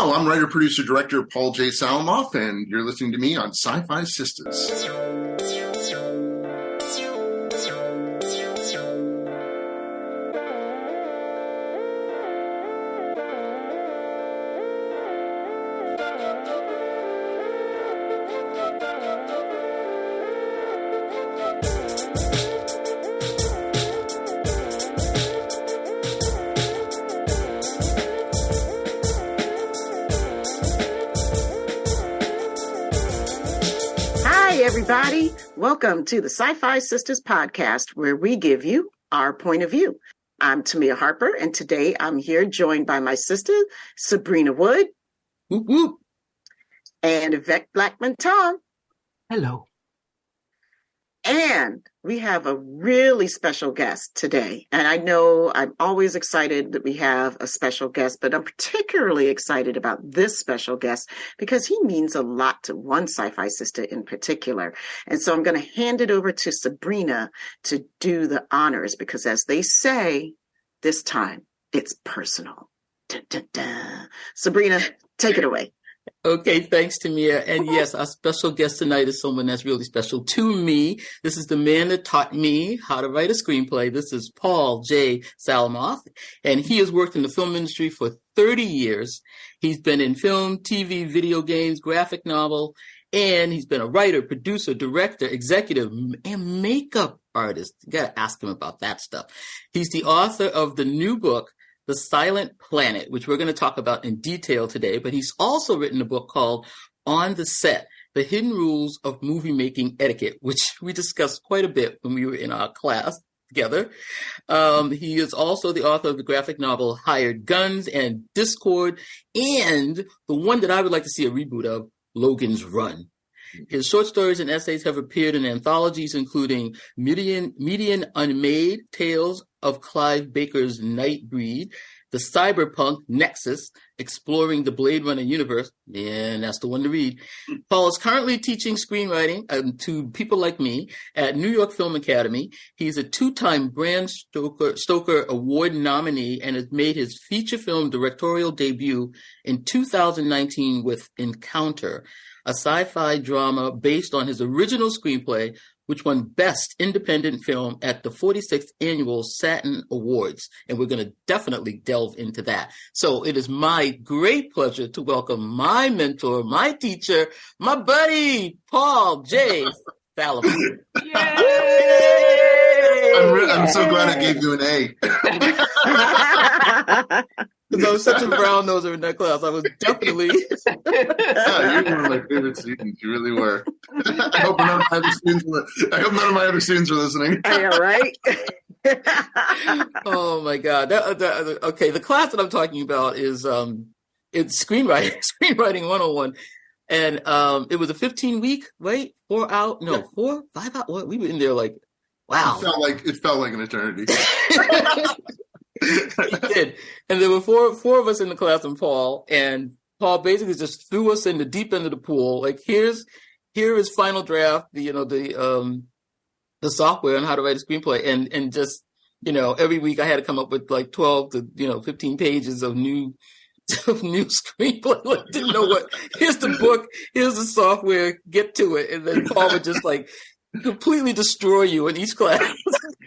Hello, I'm writer, producer, director Paul J. Salamoff, and you're listening to me on SyFy Sistas. Everybody, welcome to the SyFy Sistas podcast, where we give you our point of view. I'm Tamia Harper, and today I'm here joined by my sister, Subrina Wood. Whoop, whoop. And Yvette Blackman-Tom. Hello. And we have a really special guest today. And I know I'm always excited that we have a special guest, but I'm particularly excited about this special guest because he means a lot to one SyFy sister in particular. And so I'm going to hand it over to Subrina to do the honors because, as they say, this time it's personal. Dun, dun, dun. Subrina, take it away. Okay, thanks, Tamia. And yes, our special guest tonight is someone that's really special to me. This is the man that taught me how to write a screenplay. This is Paul J. Salamoff, and he has worked in the film industry for 30 years. He's been in film, TV, video games, graphic novel, and he's been a writer, producer, director, executive, and makeup artist. You gotta ask him about that stuff. He's the author of the new book, The Silent Planet, which we're going to talk about in detail today, but he's also written a book called On the Set, The Hidden Rules of Movie Making Etiquette, which we discussed quite a bit when we were in our class together. He is also the author of the graphic novel Hired Guns and Discord, and the one that I would like to see a reboot of, Logan's Run. His short stories and essays have appeared in anthologies including Median Unmade, Tales of Clive Baker's Nightbreed, the Cyberpunk Nexus, Exploring the Blade Runner Universe, and that's the one to read. Paul is currently teaching screenwriting to people like me at New York Film Academy. He's a two-time Bram Stoker Award nominee and has made his feature film directorial debut in 2019 with Encounter, a sci-fi drama based on his original screenplay, which won Best Independent Film at the 46th Annual Saturn Awards. And we're going to definitely delve into that. So it is my great pleasure to welcome my mentor, my teacher, my buddy, Paul J. Salamoff. I'm so glad I gave you an A. Because I was such a brown noser in that class. I was definitely... Yeah, you're one of my favorite students. You really were. I hope none of my other students are listening. Yeah, right? Oh, my God. Okay, the class that I'm talking about is it's Screenwriting 101. And it was a 15-week, right? 5 hours? What? We were in there like, wow. It felt like an eternity. He did. And there were four of us in the class and Paul basically just threw us in the deep end of the pool. Like, here is final draft, the software on how to write a screenplay. And just, every week I had to come up with like 12 to, 15 pages of new screenplay. Like, didn't know what, here's the book, here's the software, get to it. And then Paul would just like completely destroy you in each class.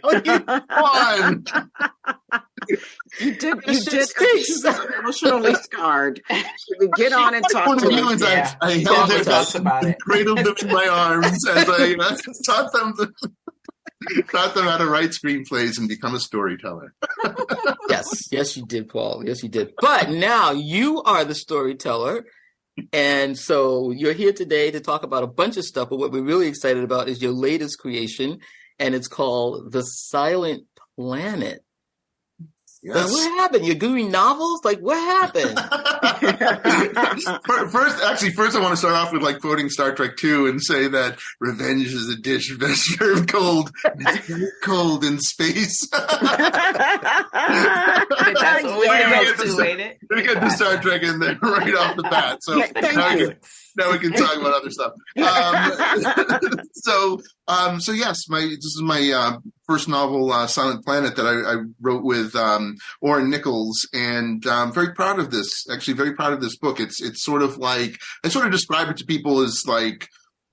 Fun. You did emotionally scarred. We get on and talk to them. I held it up and cradled them in my arms as I taught them how to write screenplays and become a storyteller. Yes, you did, Paul. Yes, you did. But now you are the storyteller. And so you're here today to talk about a bunch of stuff, but what we're really excited about is your latest creation, and it's called The Silent Planet. Yes. What happened? You're doing novels? Like, what happened? First, I want to start off with like quoting Star Trek 2 and say that revenge is a dish best served cold. It's very cold in space. That's all we We got the Star Trek in there right off the bat. So thank you. Now we can talk about other stuff. So yes, this is my first novel, Silent Planet, that I wrote with Orrin Nichols, and I'm very proud of this. Actually, very proud of this book. It's sort of like, I sort of describe it to people as like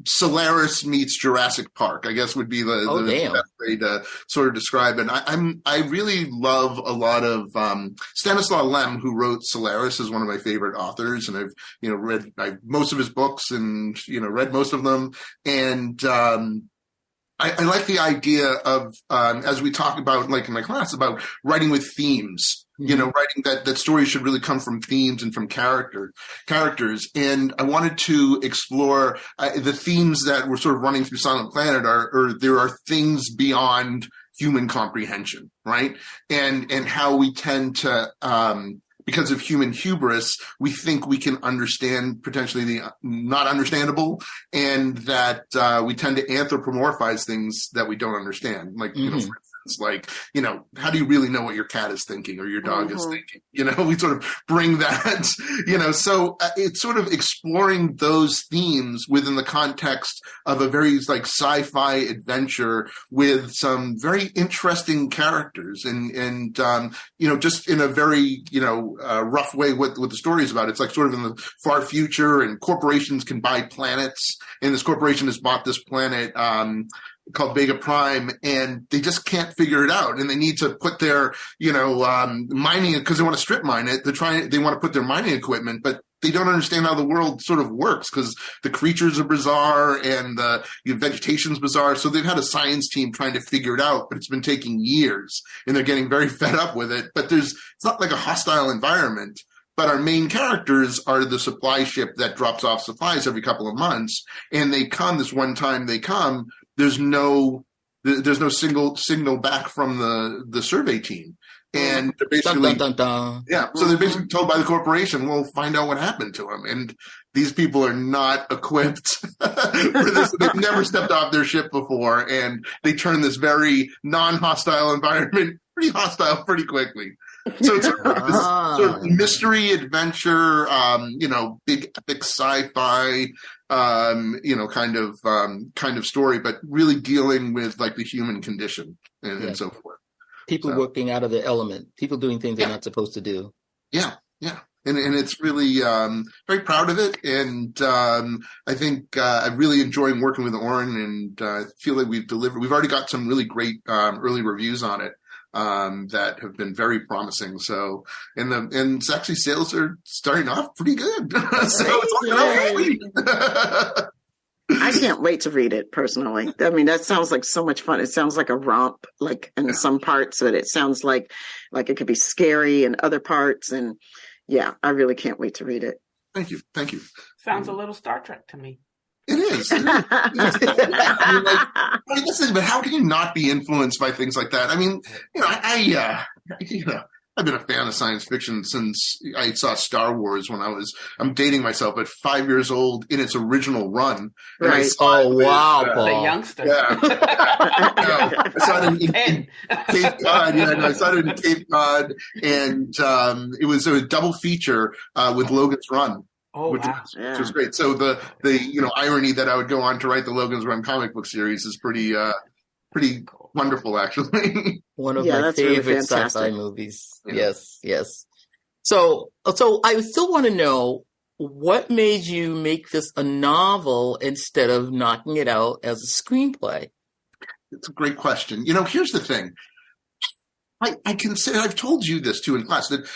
Solaris meets Jurassic Park, I guess would be the best way to sort of describe it. I really love a lot of Stanislaw Lem, who wrote Solaris, is one of my favorite authors, and I've read most of his books and read most of them, and I like the idea of as we talk about, like in my class, about writing with themes. Writing that stories should really come from themes and from characters. And I wanted to explore the themes that were sort of running through Silent Planet there are things beyond human comprehension, right? And how we tend to, because of human hubris, we think we can understand potentially the not understandable, and that we tend to anthropomorphize things that we don't understand. Like, for instance, like, how do you really know what your cat is thinking or your dog is thinking? We sort of bring that, so it's sort of exploring those themes within the context of a very like sci-fi adventure with some very interesting characters and just in a very, rough way what the story is about. It's like sort of in the far future, and corporations can buy planets, and this corporation has bought this planet, called Vega Prime, and they just can't figure it out. And they need to put their, mining, because they want to strip mine it. They want to put their mining equipment, but they don't understand how the world sort of works because the creatures are bizarre and the vegetation's bizarre. So they've had a science team trying to figure it out, but it's been taking years, and they're getting very fed up with it. But it's not like a hostile environment. But our main characters are the supply ship that drops off supplies every couple of months, and they come this one time. There's no signal back from the survey team, and they're basically So they're basically told by the corporation, "We'll find out what happened to him." And these people are not equipped for this. They've never stepped off their ship before, and they turn this very non-hostile environment pretty hostile pretty quickly. So it's sort of mystery adventure, big epic sci-fi, kind of story, but really dealing with like the human condition and so forth. People working out of their element, people doing things they're not supposed to do. Yeah. And it's really very proud of it, and I think I'm really enjoying working with Orrin, and I feel like we've delivered. We've already got some really great early reviews on it. That have been very promising. So, and actually sales are starting off pretty good. So it's I can't wait to read it personally. I mean, that sounds like so much fun. It sounds like a romp, like in some parts, but it sounds like it could be scary in other parts. And I really can't wait to read it. Thank you. Sounds a little Star Trek to me. It is. But how can you not be influenced by things like that? I mean, I've been a fan of science fiction since I saw Star Wars when I'm dating myself at 5 years old in its original run. Right. Wow, Paul. The youngster. Yeah. I saw it in Cape Cod. I saw it in Cape Cod, and it was a double feature with Logan's Run. Oh, which was great. So the irony that I would go on to write the Logan's Run comic book series is pretty wonderful, actually. One of my favorite really sci-fi movies. Yeah. Yes. So I still want to know, what made you make this a novel instead of knocking it out as a screenplay? It's a great question. Here's the thing. I've told you this too in class, that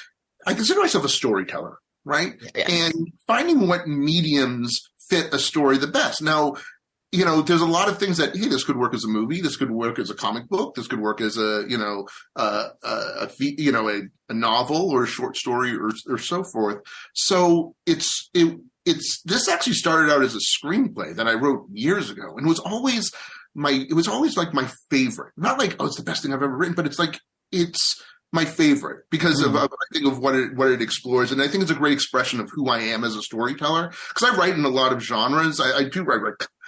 I consider myself a storyteller. Right? Yeah. And finding what mediums fit a story the best. Now, there's a lot of things that, hey, this could work as a movie, this could work as a comic book, this could work as a novel or a short story or so forth. So it's this actually started out as a screenplay that I wrote years ago, and it was always like my favorite. Not like, oh, it's the best thing I've ever written, but it's like it's my favorite because of I think of what it explores, and I think it's a great expression of who I am as a storyteller. Because I write in a lot of genres. I do write.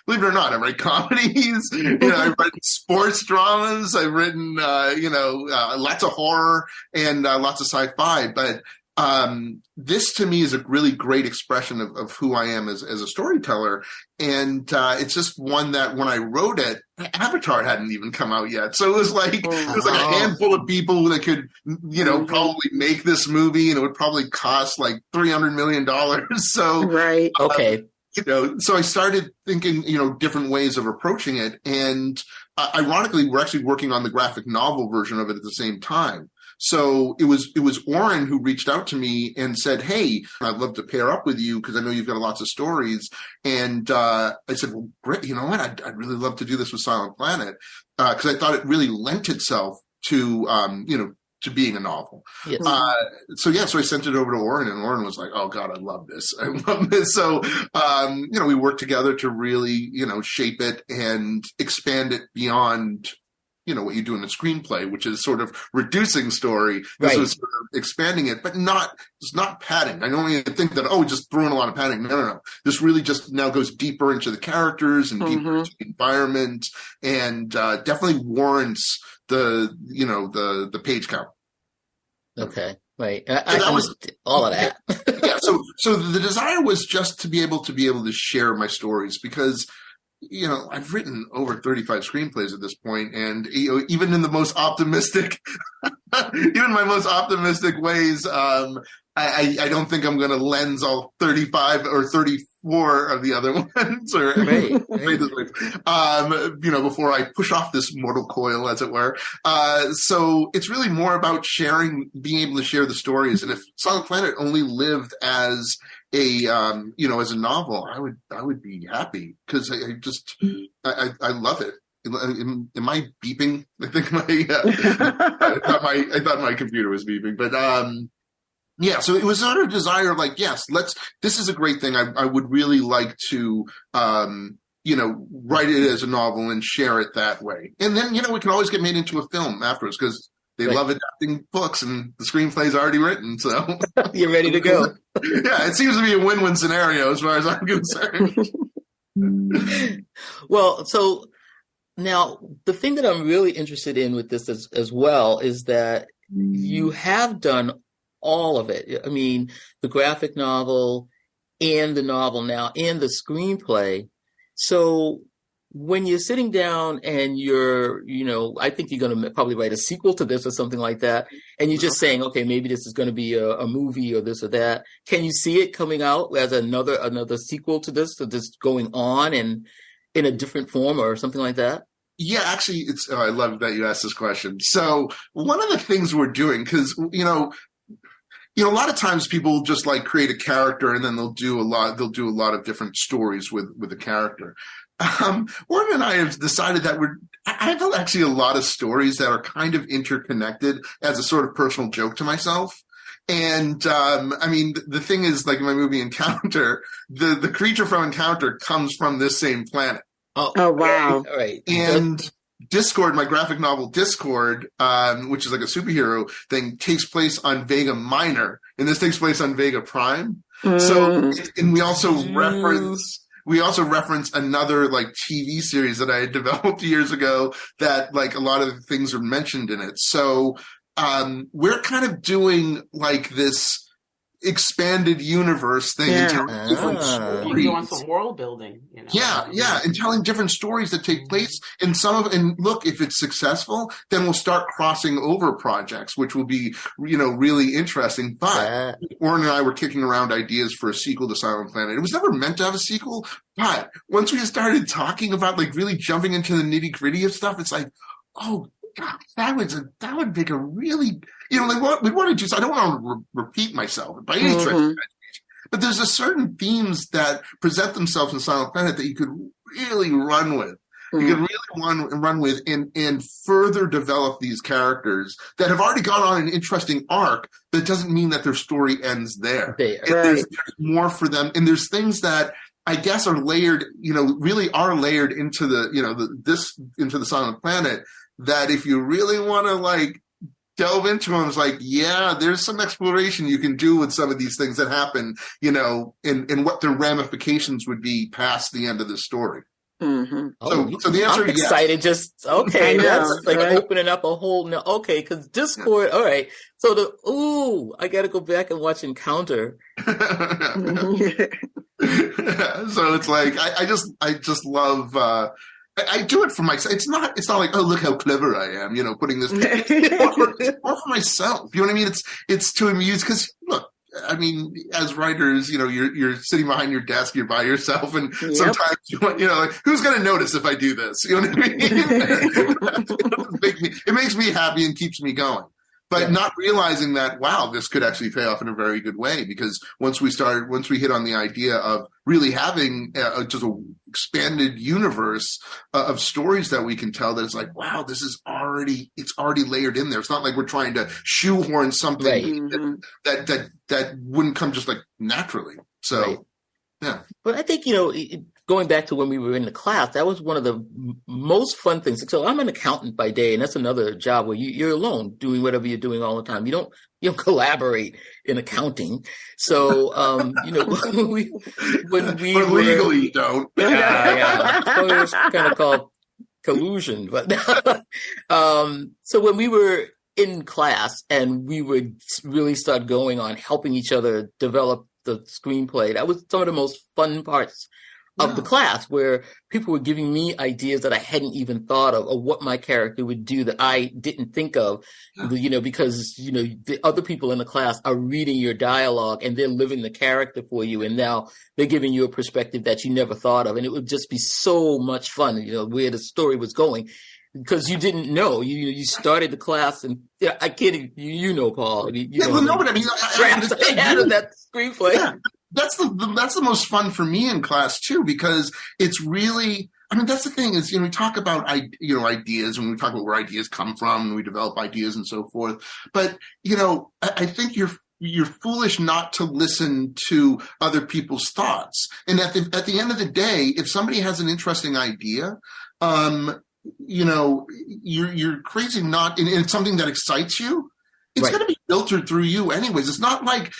Believe it or not, I write comedies. I've written sports dramas. I've written lots of horror and lots of sci-fi. But this to me is a really great expression of who I am as a storyteller. And it's just one that when I wrote it, Avatar hadn't even come out yet. So it was like a handful of people that could, probably make this movie, and it would probably cost like $300 million. So, right. Okay. So I started thinking, different ways of approaching it. And ironically, we're actually working on the graphic novel version of it at the same time. So it was Oren who reached out to me and said, "Hey, I'd love to pair up with you because I know you've got lots of stories." And I said, "Well, great. You know what? I'd really love to do this with Silent Planet because I thought it really lent itself to, to being a novel." Yes. So I sent it over to Oren, and Oren was like, "Oh God, I love this. I love this." So, we worked together to really, shape it and expand it beyond, what you do in a screenplay, which is sort of reducing story. This was sort of expanding it, but it's not padding. I don't even think that, just throwing a lot of padding. No. This really just now goes deeper into the characters and deeper into the environment, and definitely warrants the page count. Okay. Right. I was all of that. Yeah. So the desire was just to be able to share my stories because, I've written over 35 screenplays at this point, and even in the most optimistic, even my most optimistic ways, I don't think I'm going to lens all 35 or 34 of the other ones, or before I push off this mortal coil, as it were. So it's really more about being able to share the stories. And if Silent Planet only lived as as a novel, I would be happy because I love it. Am I beeping? I think I thought my computer was beeping, but so it was sort of a desire of like, yes, this is a great thing. I would really like to, write it as a novel and share it that way. And then, we can always get made into a film afterwards because they love adapting books and the screenplay's already written. So you're ready to go. Yeah, it seems to be a win-win scenario as far as I'm concerned. Well, so now the thing that I'm really interested in with this as well is that you have done all of it. I mean, the graphic novel and the novel now and the screenplay. So when you're sitting down and you're, I think you're going to probably write a sequel to this or something like that, and you're just saying, okay, maybe this is going to be a movie or this or that. Can you see it coming out as another sequel to this going on and in a different form or something like that? Yeah, actually, I love that you asked this question. So one of the things we're doing, because, a lot of times people just like create a character and then they'll do a lot of different stories with the character. Warren and I have decided that I have actually a lot of stories that are kind of interconnected as a sort of personal joke to myself. And, the thing is, like in my movie Encounter, the creature from Encounter comes from this same planet. Oh wow. All right. And Discord, my graphic novel Discord, which is like a superhero thing, takes place on Vega Minor, and this takes place on Vega Prime. So, and we also reference another like TV series that I had developed years ago that like a lot of the things are mentioned in it. So we're kind of doing like this expanded universe thing and telling different stories. You're doing some world building, Yeah, and telling different stories that take place. And look, if it's successful, then we'll start crossing over projects, which will be, really interesting. But Oren and I were kicking around ideas for a sequel to Silent Planet. It was never meant to have a sequel, but once we started talking about like really jumping into the nitty gritty of stuff, it's like, oh God, that would make a really, like what we want to do. So I don't want to repeat myself by any stretch of the imagination, but there's a certain themes that present themselves in Silent Planet that you could really run with. You could really run with and further develop these characters that have already gone on an interesting arc. That doesn't mean that their story ends there. There's more for them, and there's things that I guess are layered, really are layered into into the Silent Planet. That if you really want to like delve into them, it's like, yeah, there's some exploration you can do with some of these things that happen, and what their ramifications would be past the end of the story. Mm-hmm. So the answer I'm is yes. excited. Just okay. I know, That's like right? opening up a whole. Okay, because Discord. All right. So I got to go back and watch Encounter. So it's like I just love. I do it for myself. It's not like, oh, look how clever I am, putting this. It's more for myself. You know what I mean? It's to amuse, because look, I mean, as writers, you're sitting behind your desk, you're by yourself, and sometimes you want, like, who's going to notice if I do this? You know what I mean? It makes me happy and keeps me going. But not realizing that, wow, this could actually pay off in a very good way, because once we hit on the idea of really having just an expanded universe of stories that we can tell, that it's like, wow, it's already layered in there. It's not like we're trying to shoehorn something that wouldn't come just like naturally. So, yeah. But I think, going back to when we were in the class, that was one of the most fun things. So I'm an accountant by day, and that's another job where you're alone doing whatever you're doing all the time. You don't collaborate in accounting. So, when we legally you don't. Yeah. So it was kind of called collusion. But so when we were in class and we would really start going on helping each other develop the screenplay, that was some of the most fun parts of the class, where people were giving me ideas that I hadn't even thought of, or what my character would do that I didn't think of, because, the other people in the class are reading your dialogue and they're living the character for you. And now they're giving you a perspective that you never thought of. And it would just be so much fun, where the story was going, because you didn't know. You started the class, and I kid you, Paul. But I mean, I had that screenplay. Yeah. That's the most fun for me in class too, because it's really, I mean, that's the thing is, we talk about, ideas, and we talk about where ideas come from, and we develop ideas and so forth. But, I think you're foolish not to listen to other people's thoughts. And at the end of the day, if somebody has an interesting idea, you're crazy not, and it's something that excites you. It's going to be filtered through you anyways. It's not like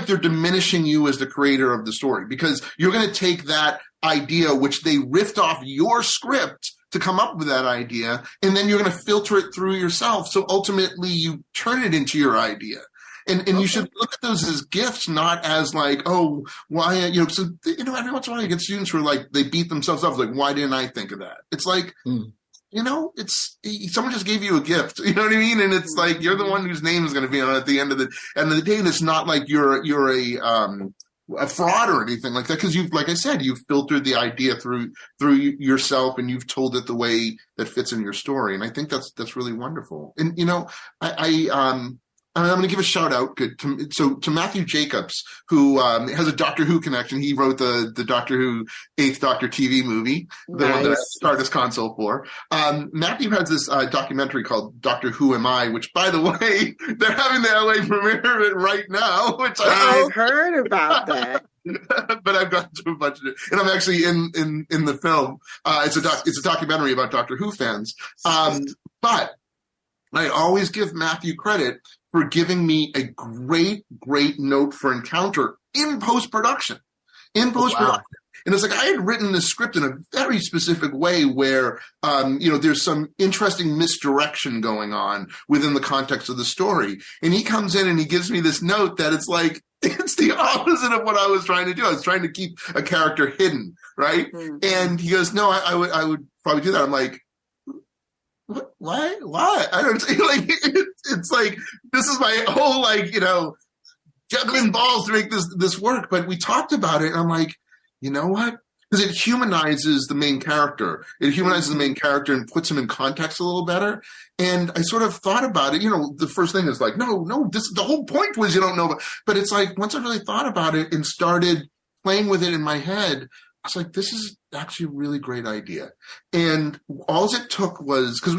they're diminishing you as the creator of the story, because you're going to take that idea, which they riffed off your script to come up with that idea, and then you're going to filter it through yourself. So ultimately you turn it into your idea. And you should look at those as gifts, not as like, oh, why, so, every once in a while you get students who are like, they beat themselves up, like, why didn't I think of that? It's like, it's someone just gave you a gift, you know what I mean? And it's like, you're the one whose name is going to be on it at the end of the day. And it's not like you're a fraud or anything like that, because like I said, you've filtered the idea through yourself, and you've told it the way that fits in your story. And I think that's really wonderful. And I'm going to give a shout out to Matthew Jacobs, who has a Doctor Who connection. He wrote the Doctor Who 8th Doctor TV movie, the one that I started this console for. Matthew has this documentary called Doctor Who Am I, which, by the way, they're having the LA premiere of it right now. Which I've heard about that. But I've gone to a bunch of it, and I'm actually in the film. It's a documentary about Doctor Who fans. But I always give Matthew credit for giving me a great note for Encounter in post-production. Wow. And it's like, I had written the script in a very specific way where, there's some interesting misdirection going on within the context of the story. And he comes in and he gives me this note that it's like, it's the opposite of what I was trying to do. I was trying to keep a character hidden, right? Mm-hmm. And he goes, no, I would probably do that. I'm like, why? I don't like. It's like, this is my whole juggling balls to make this work. But we talked about it, and I'm like, you know what? Because it humanizes the main character. It humanizes the main character and puts him in context a little better. And I sort of thought about it. The first thing is like, no. The whole point was you don't know. But it's like, once I really thought about it and started playing with it in my head, I was like, this is actually a really great idea. And all it took was, because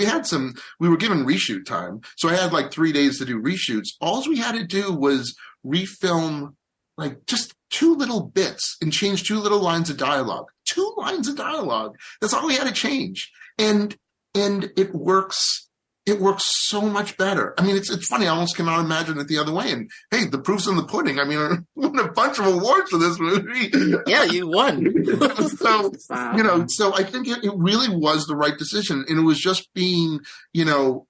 we were given reshoot time. So I had like 3 days to do reshoots. All we had to do was refilm like just 2 little bits and change 2 little lines of dialogue. 2 lines of dialogue. That's all we had to change. And it works it works so much better. I mean, it's funny. I almost cannot imagine it the other way. And hey, the proof's in the pudding. I mean, I won a bunch of awards for this movie. Yeah, you won. So, so I think it really was the right decision. And it was just being, I'm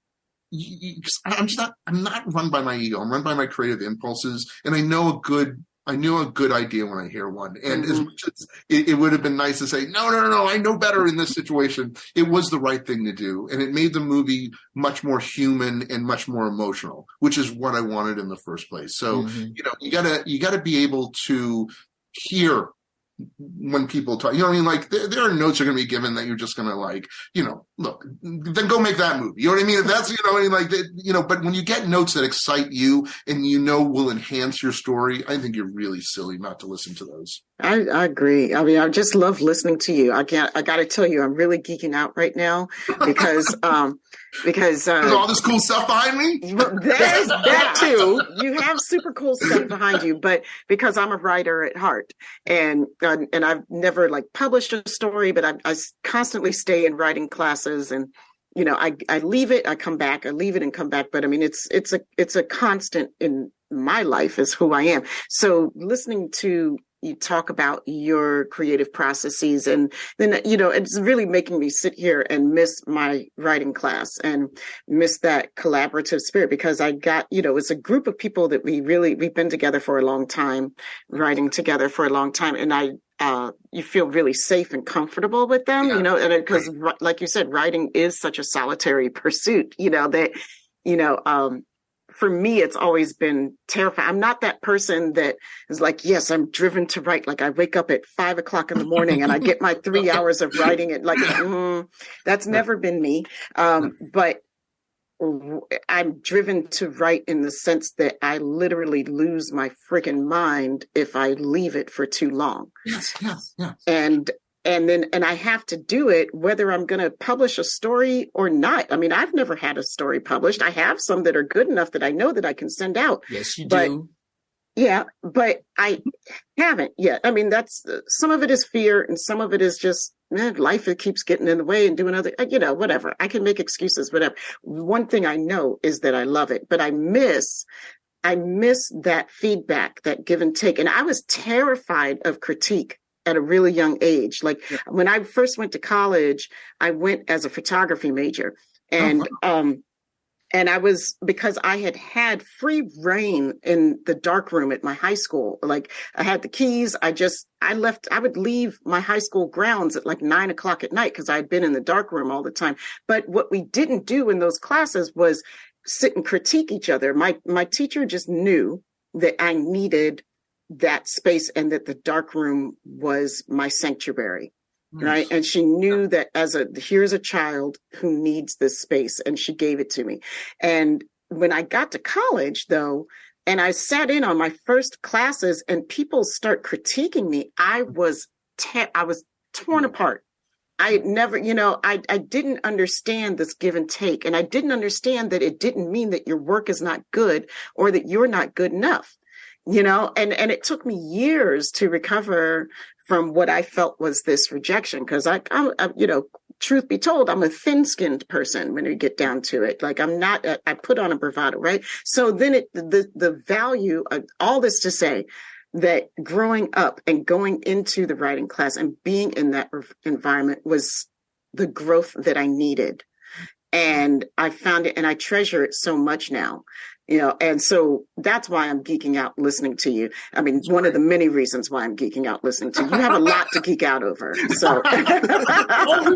not run by my ego. I'm run by my creative impulses. And I knew a good idea when I hear one. And as much as it would have been nice to say, no, I know better in this situation, it was the right thing to do. And it made the movie much more human and much more emotional, which is what I wanted in the first place. So, you gotta be able to hear when people talk, like there are notes are going to be given that you're just going to look, then go make that movie. You know what I mean? If that's, but when you get notes that excite you and will enhance your story, I think you're really silly not to listen to those. I agree. I mean, I just love listening to you. I got to tell you, I'm really geeking out right now because there's all this cool stuff behind me. There's that too. You have super cool stuff behind you, but because I'm a writer at heart, and I've never published a story, but I constantly stay in writing classes, and I leave it, I come back, I leave it and come back. But I mean, it's a constant in my life is who I am. So listening to you talk about your creative processes, and then, it's really making me sit here and miss my writing class and miss that collaborative spirit, because I got, it's a group of people that we've been together for a long time, writing together for a long time. And you feel really safe and comfortable with them, and because like you said, writing is such a solitary pursuit, for me, it's always been terrifying. I'm not that person that is like, yes, I'm driven to write. Like I wake up at 5 o'clock in the morning and I get my 3 hours of writing it. That's never been me. But I'm driven to write in the sense that I literally lose my freaking mind if I leave it for too long. Yes. And I have to do it whether I'm going to publish a story or not. I mean, I've never had a story published. I have some that are good enough that I know that I can send out. Yes, you do. Yeah, but I haven't yet. I mean, that's some of it is fear, and some of it is just life. It keeps getting in the way and doing other, whatever. I can make excuses, whatever. One thing I know is that I love it, but I miss that feedback, that give and take. And I was terrified of critique at a really young age. When I first went to college, I went as a photography major, and I was, because I had free reign in the dark room at my high school. Like I had the keys. I would leave my high school grounds at 9 o'clock at night because I'd been in the dark room all the time. But what we didn't do in those classes was sit and critique each other. My teacher just knew that I needed that space and that the dark room was my sanctuary. Nice. Right. And she knew that here's a child who needs this space, and she gave it to me. And when I got to college though, and I sat in on my first classes and people start critiquing me, I was torn apart. I never, I didn't understand this give and take, and I didn't understand that it didn't mean that your work is not good or that you're not good enough. And it took me years to recover from what I felt was this rejection. Cause I'm truth be told, I'm a thin skinned person when you get down to it. Like I put on a bravado, right? So then the value of all this to say that growing up and going into the writing class and being in that environment was the growth that I needed. And I found it, and I treasure it so much now. And so that's why I'm geeking out listening to you. I mean, one of the many reasons why I'm geeking out listening to you. You have a lot to geek out over. So, I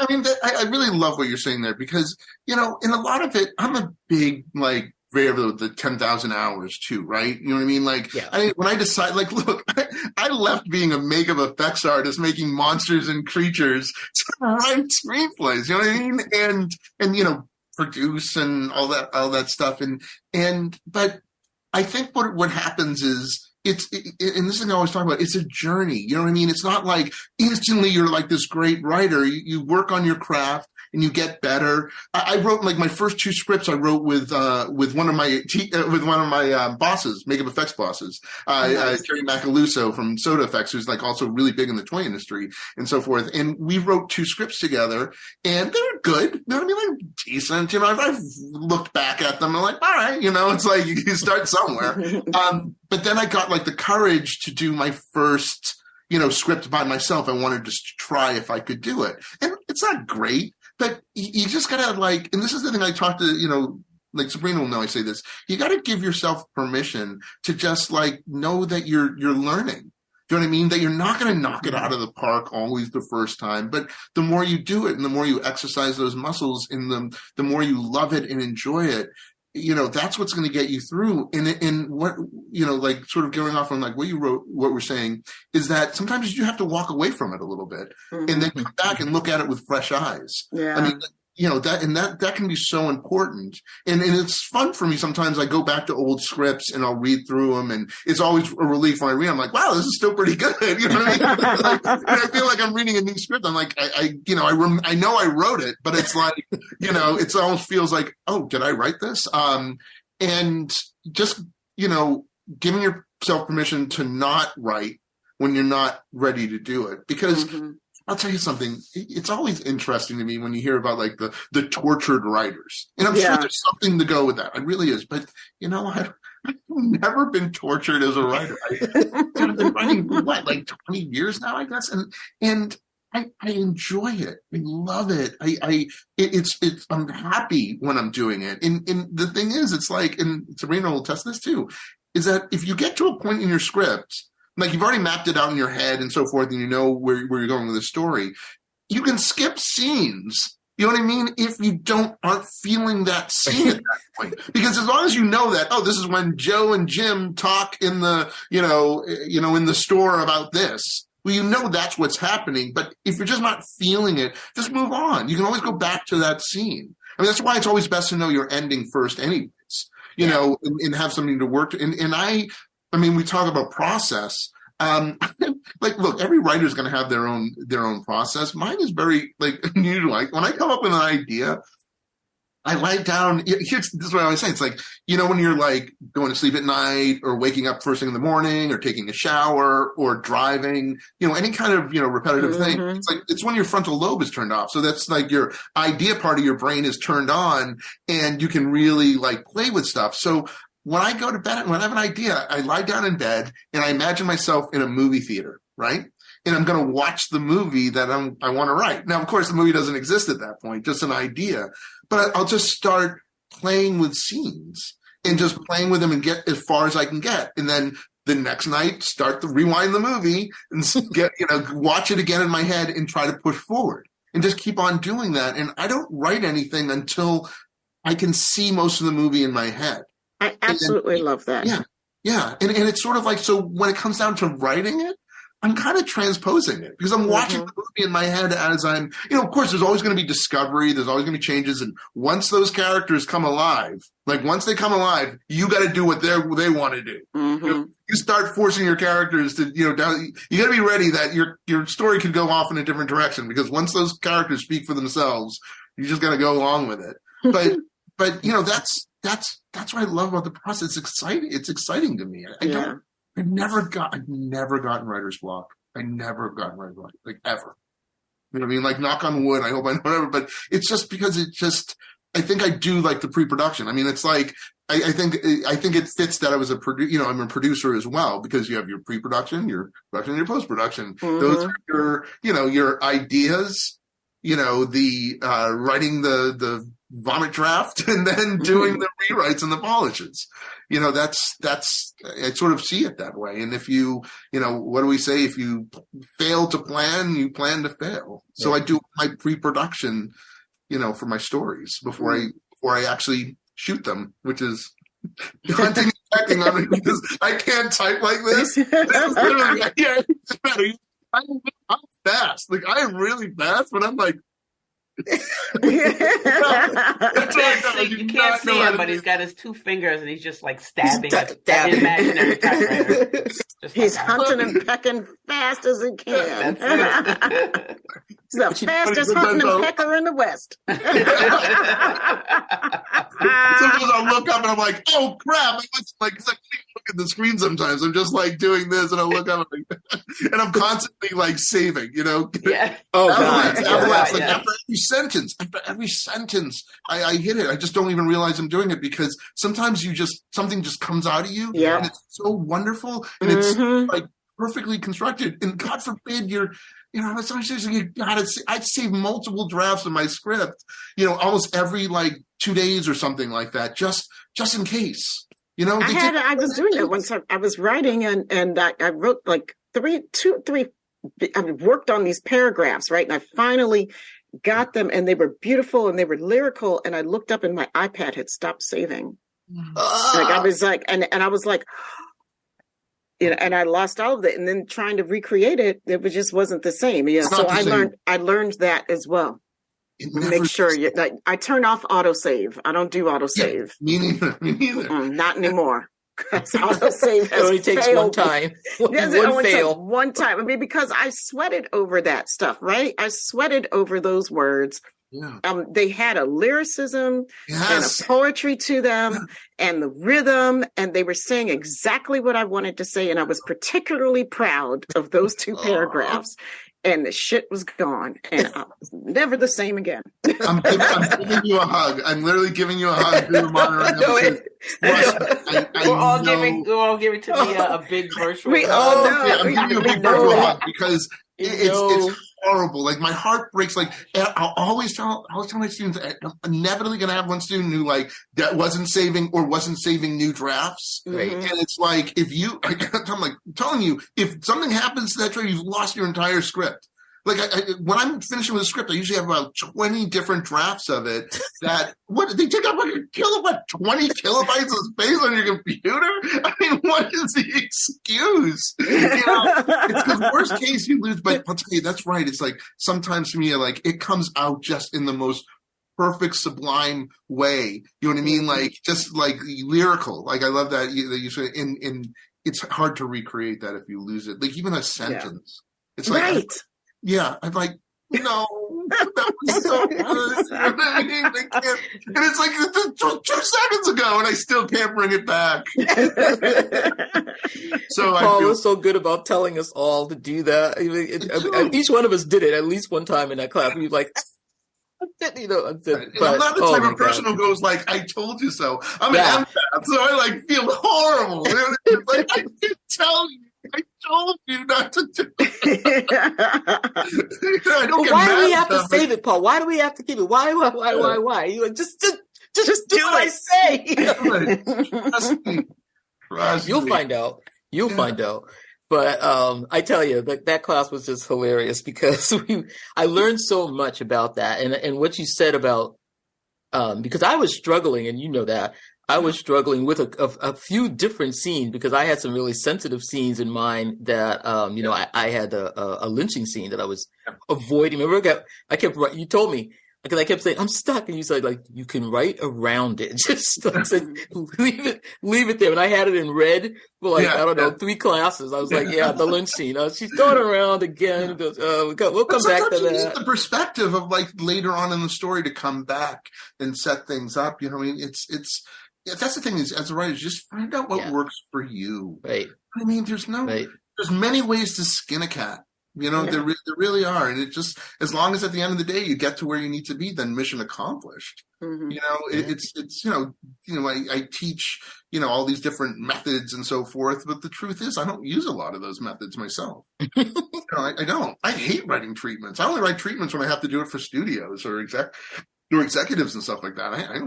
mean, I really love what you're saying there, because, in a lot of it, I'm a big, the 10,000 hours too, right? You know what I mean? When I decide, look, I left being a makeup effects artist making monsters and creatures to write screenplays, you know what I mean? And produce and all that stuff. But I think what happens is and this thing I always talk about, it's a journey. You know what I mean? It's not like instantly you're like this great writer. You work on your craft, and you get better. I wrote like my first 2 scripts I wrote with one of my bosses, makeup effects bosses, Terry Macaluso from Soda Effects, who's like also really big in the toy industry and so forth. And we wrote 2 scripts together, and they were good. You know what I mean? Like decent. You know, I've looked back at them and I'm like, all right, you know, it's like you start somewhere. But then I got like the courage to do my first, you know, script by myself. I wanted to try if I could do it. And it's not great, but you just gotta like, and this is the thing I talk to, you know, like Subrina will know I say this, you gotta give yourself permission to just like know that you're learning. Do you know what I mean? That you're not going to knock it out of the park always the first time, but the more you do it and the more you exercise those muscles and the more you love it and enjoy it, you know, that's what's going to get you through. And what, you know, like sort of going off on like what you wrote, what we're saying is that sometimes you have to walk away from it a little bit and then come back and look at it with fresh eyes. Yeah. I mean, you know, that can be so important. And it's fun for me. Sometimes I go back to old scripts and I'll read through them, and it's always a relief when I read them. I'm like, wow, this is still pretty good. You know what I mean? Like, and I feel like I'm reading a new script. I'm like, I know I wrote it, but it's like, you know, it almost feels like, oh, did I write this? And just, you know, giving yourself permission to not write when you're not ready to do it, because I'll tell you something. It's always interesting to me when you hear about like the tortured writers, and I'm sure there's something to go with that. It really is. But you know, I've never been tortured as a writer. I've been writing what, like 20 years now, I guess, and I enjoy it. I love it. I'm happy when I'm doing it. And the thing is, it's like, and Subrina will test this too, is that if you get to a point in your script, like you've already mapped it out in your head and so forth, and you know where you're going with the story, you can skip scenes. You know what I mean? If you aren't feeling that scene at that point, because as long as you know that, oh, this is when Joe and Jim talk in the, in the store about this. Well, you know that's what's happening. But if you're just not feeling it, just move on. You can always go back to that scene. I mean, that's why it's always best to know your ending first, anyways. You know, and have something to work to. And I mean, we talk about process. Like, look, every writer is going to have their own process. Mine is very like unusual. Like when I come up with an idea, I lie down. This is what I always say. It's like, you know, when you're like going to sleep at night or waking up first thing in the morning or taking a shower or driving, you know, any kind of, you know, repetitive thing. It's like, it's when your frontal lobe is turned off. So that's like your idea part of your brain is turned on and you can really like play with stuff. So when I go to bed, when I have an idea, I lie down in bed and I imagine myself in a movie theater, right? And I'm going to watch the movie that I want to write. Now, of course, the movie doesn't exist at that point, just an idea. But I'll just start playing with scenes and just playing with them and get as far as I can get. And then the next night, start to rewind the movie and get, you know, watch it again in my head and try to push forward and just keep on doing that. And I don't write anything until I can see most of the movie in my head. I absolutely love that. Yeah. Yeah. And it's sort of like, so when it comes down to writing it, I'm kind of transposing it because I'm watching the movie in my head as I'm, you know, of course, there's always going to be discovery. There's always going to be changes. And once those characters come alive, like once they come alive, you got to do what they want to do. You start forcing your characters to, you know, you got to be ready that your story could go off in a different direction because once those characters speak for themselves, you just got to go along with it. But, you know, that's what I love about the process. It's exciting. It's exciting to me. I've never gotten writer's block. I never gotten writer's block, like ever. You know what I mean? Like knock on wood. I hope I know whatever, but it's just because I think I do like the pre-production. I mean, it's like, I think it fits that I was I'm a producer as well because you have your pre-production, your production, your post-production. Those are your ideas, you know, the writing the vomit draft and then doing the rewrites and the polishes. You know, that's I sort of see it that way. And if you know, what do we say? If you fail to plan, you plan to fail. Yeah. So I do my pre-production, you know, for my stories before I actually shoot them, which is hunting and pecking on me because I can't type like this. I'm fast. Like I am really fast, but I'm like, you can't see him, but he's got his two fingers and he's just like stabbing an imaginary typewriter. He's hunting and pecking fast. fast as it can. That's It's the fastest hunting and pecker in the West. Sometimes I'll look up and I'm like, oh crap. Cause I can't look at the screen sometimes. I'm just like doing this and I look up and I'm constantly like saving, Yeah. Oh, God. After every sentence, I hit it. I just don't even realize I'm doing it because sometimes something just comes out of you. Yeah. And it's so wonderful and it's like perfectly constructed. And God forbid I'd save multiple drafts of my script, almost every like 2 days or something like that, just in case, I was doing that once. I was writing and I wrote like three. I worked on these paragraphs, right? And I finally got them and they were beautiful and they were lyrical. And I looked up and my iPad had stopped saving. Like I was like, and I was like, and I lost all of it. And then trying to recreate it, just wasn't the same. So I learned that as well. Make sure I turn off autosave. I don't do autosave. Yeah, me neither. Not anymore. Because autosave it only takes failed. one time. One time. I mean, because I sweated over that stuff, right? I sweated over those words. Yeah. They had a lyricism and a poetry to them and the rhythm, and they were saying exactly what I wanted to say. And I was particularly proud of those two paragraphs. And the shit was gone, and I was never the same again. I'm giving you a hug. I'm literally giving you a hug. We're all giving to me a big virtual. We all know. I'm giving you a big virtual hug because it's horrible. Like my heart breaks. Like I'll always tell my students, I'm inevitably going to have one student who that wasn't saving new drafts. Right. And it's like I'm telling you, if something happens to that draft, you've lost your entire script. Like when I'm finishing with a script, I usually have about 20 different drafts of it. They take up 20 kilobytes of space on your computer? I mean, what is the excuse? It's because worst case you lose. But I'll tell you, that's right. It's like sometimes to me, it comes out just in the most perfect, sublime way. You know what I mean? Like just like lyrical. Like I love that you said. And it's hard to recreate that if you lose it. Like even a sentence. Yeah. It's like. Right. Yeah, I'm like, no, that was so good. And it's like 2 seconds ago, and I still can't bring it back. So Paul was so good about telling us all to do that. Each one of us did it at least one time in that class. We were like, I'm not the type of person who goes like, I told you so. I'm an empath, so I feel horrible. Like, I didn't tell you. I told you not to do it. Why do we have to save it, Paul? Why do we have to keep it? Why? You just do what I say. Trust me. You'll find out. Find out. But I tell you, that class was just hilarious because I learned so much about that, and what you said about because I was struggling, and you know that. I was struggling with a few different scenes because I had some really sensitive scenes in mind that, I had a lynching scene that I was avoiding. Remember, you told me, because I kept saying, I'm stuck. And you said, you can write around it. Just I said, leave it there. And I had it in red for 3 classes. I was like, the lynch scene. She's going around again. We'll come back to that. Need the perspective of later on in the story to come back and set things up. You know what I mean? That's the thing is, as a writer, just find out what works for you. Right. I mean, there's many ways to skin a cat. There really are. And it just, as long as at the end of the day, you get to where you need to be, then mission accomplished. Mm-hmm. I teach, all these different methods and so forth. But the truth is, I don't use a lot of those methods myself. I don't. I hate writing treatments. I only write treatments when I have to do it for studios or executives and stuff like that. I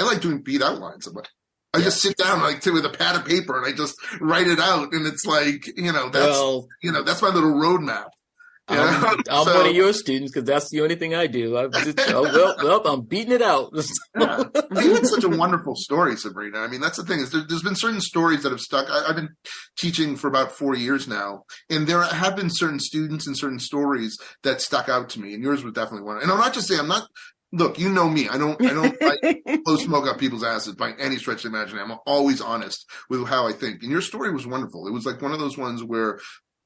like doing beat outlines. I just sit down with a pad of paper and I just write it out, and it's that's my little roadmap. I'm one of your students because that's the only thing I do. I'm beating it out. It's such a wonderful story, Subrina. I mean, that's the thing is there's been certain stories that have stuck. I've been teaching for about 4 years now, and there have been certain students and certain stories that stuck out to me, and yours was definitely one. And I'm not just saying Look, you know me. I don't blow smoke up people's asses by any stretch of the imagination. I'm always honest with how I think. And your story was wonderful. It was like one of those ones where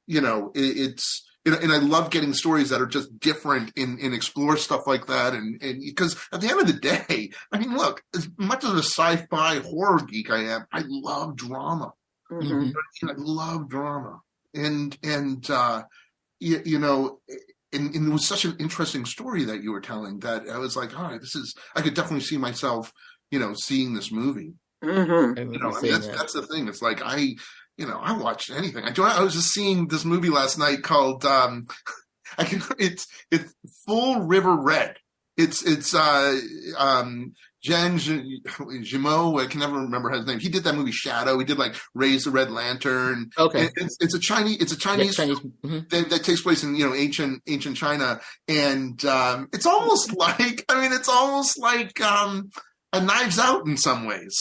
it's, and I love getting stories that are just different and explore stuff like that. And because at the end of the day, I mean, look, as much as a sci-fi horror geek I am, I love drama. Mm-hmm. I love drama. And it was such an interesting story that you were telling that I was like, all right, I could definitely see myself, seeing this movie. Mm-hmm. That's the thing. It's like, I watched anything. I was just seeing this movie last night called it's Full River Red. It's Zhang Zhimo. I can never remember his name. He did that movie Shadow. He did like Raise the Red Lantern. Okay. It's a Chinese mm-hmm. that takes place in ancient China, and it's almost like a Knives Out in some ways.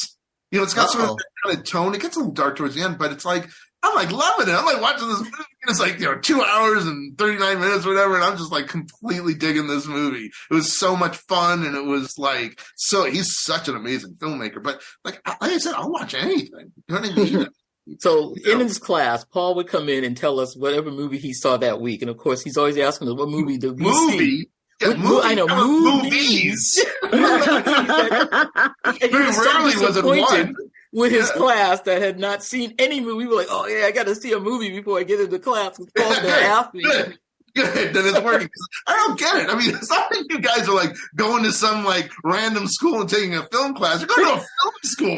It's got sort of that kind of tone. It gets a little dark towards the end, but it's like, I'm like loving it. I'm like watching this movie. It's like, 2 hours and 39 minutes or whatever. And I'm just like completely digging this movie. It was so much fun. And it was like, he's such an amazing filmmaker. But like I said, I'll watch anything. You know what I mean? So in his class, Paul would come in and tell us whatever movie he saw that week. And of course, he's always asking us, what movie did we see? Yeah, I know, movies. Very rarely was it one. With his class that had not seen any movie. We were like, oh, yeah, I got to see a movie before I get into class. Paul's going to ask me. Good, then it's working. I don't get it. I mean, it's not like you guys are like going to some like random school and taking a film class. You're going to a film school.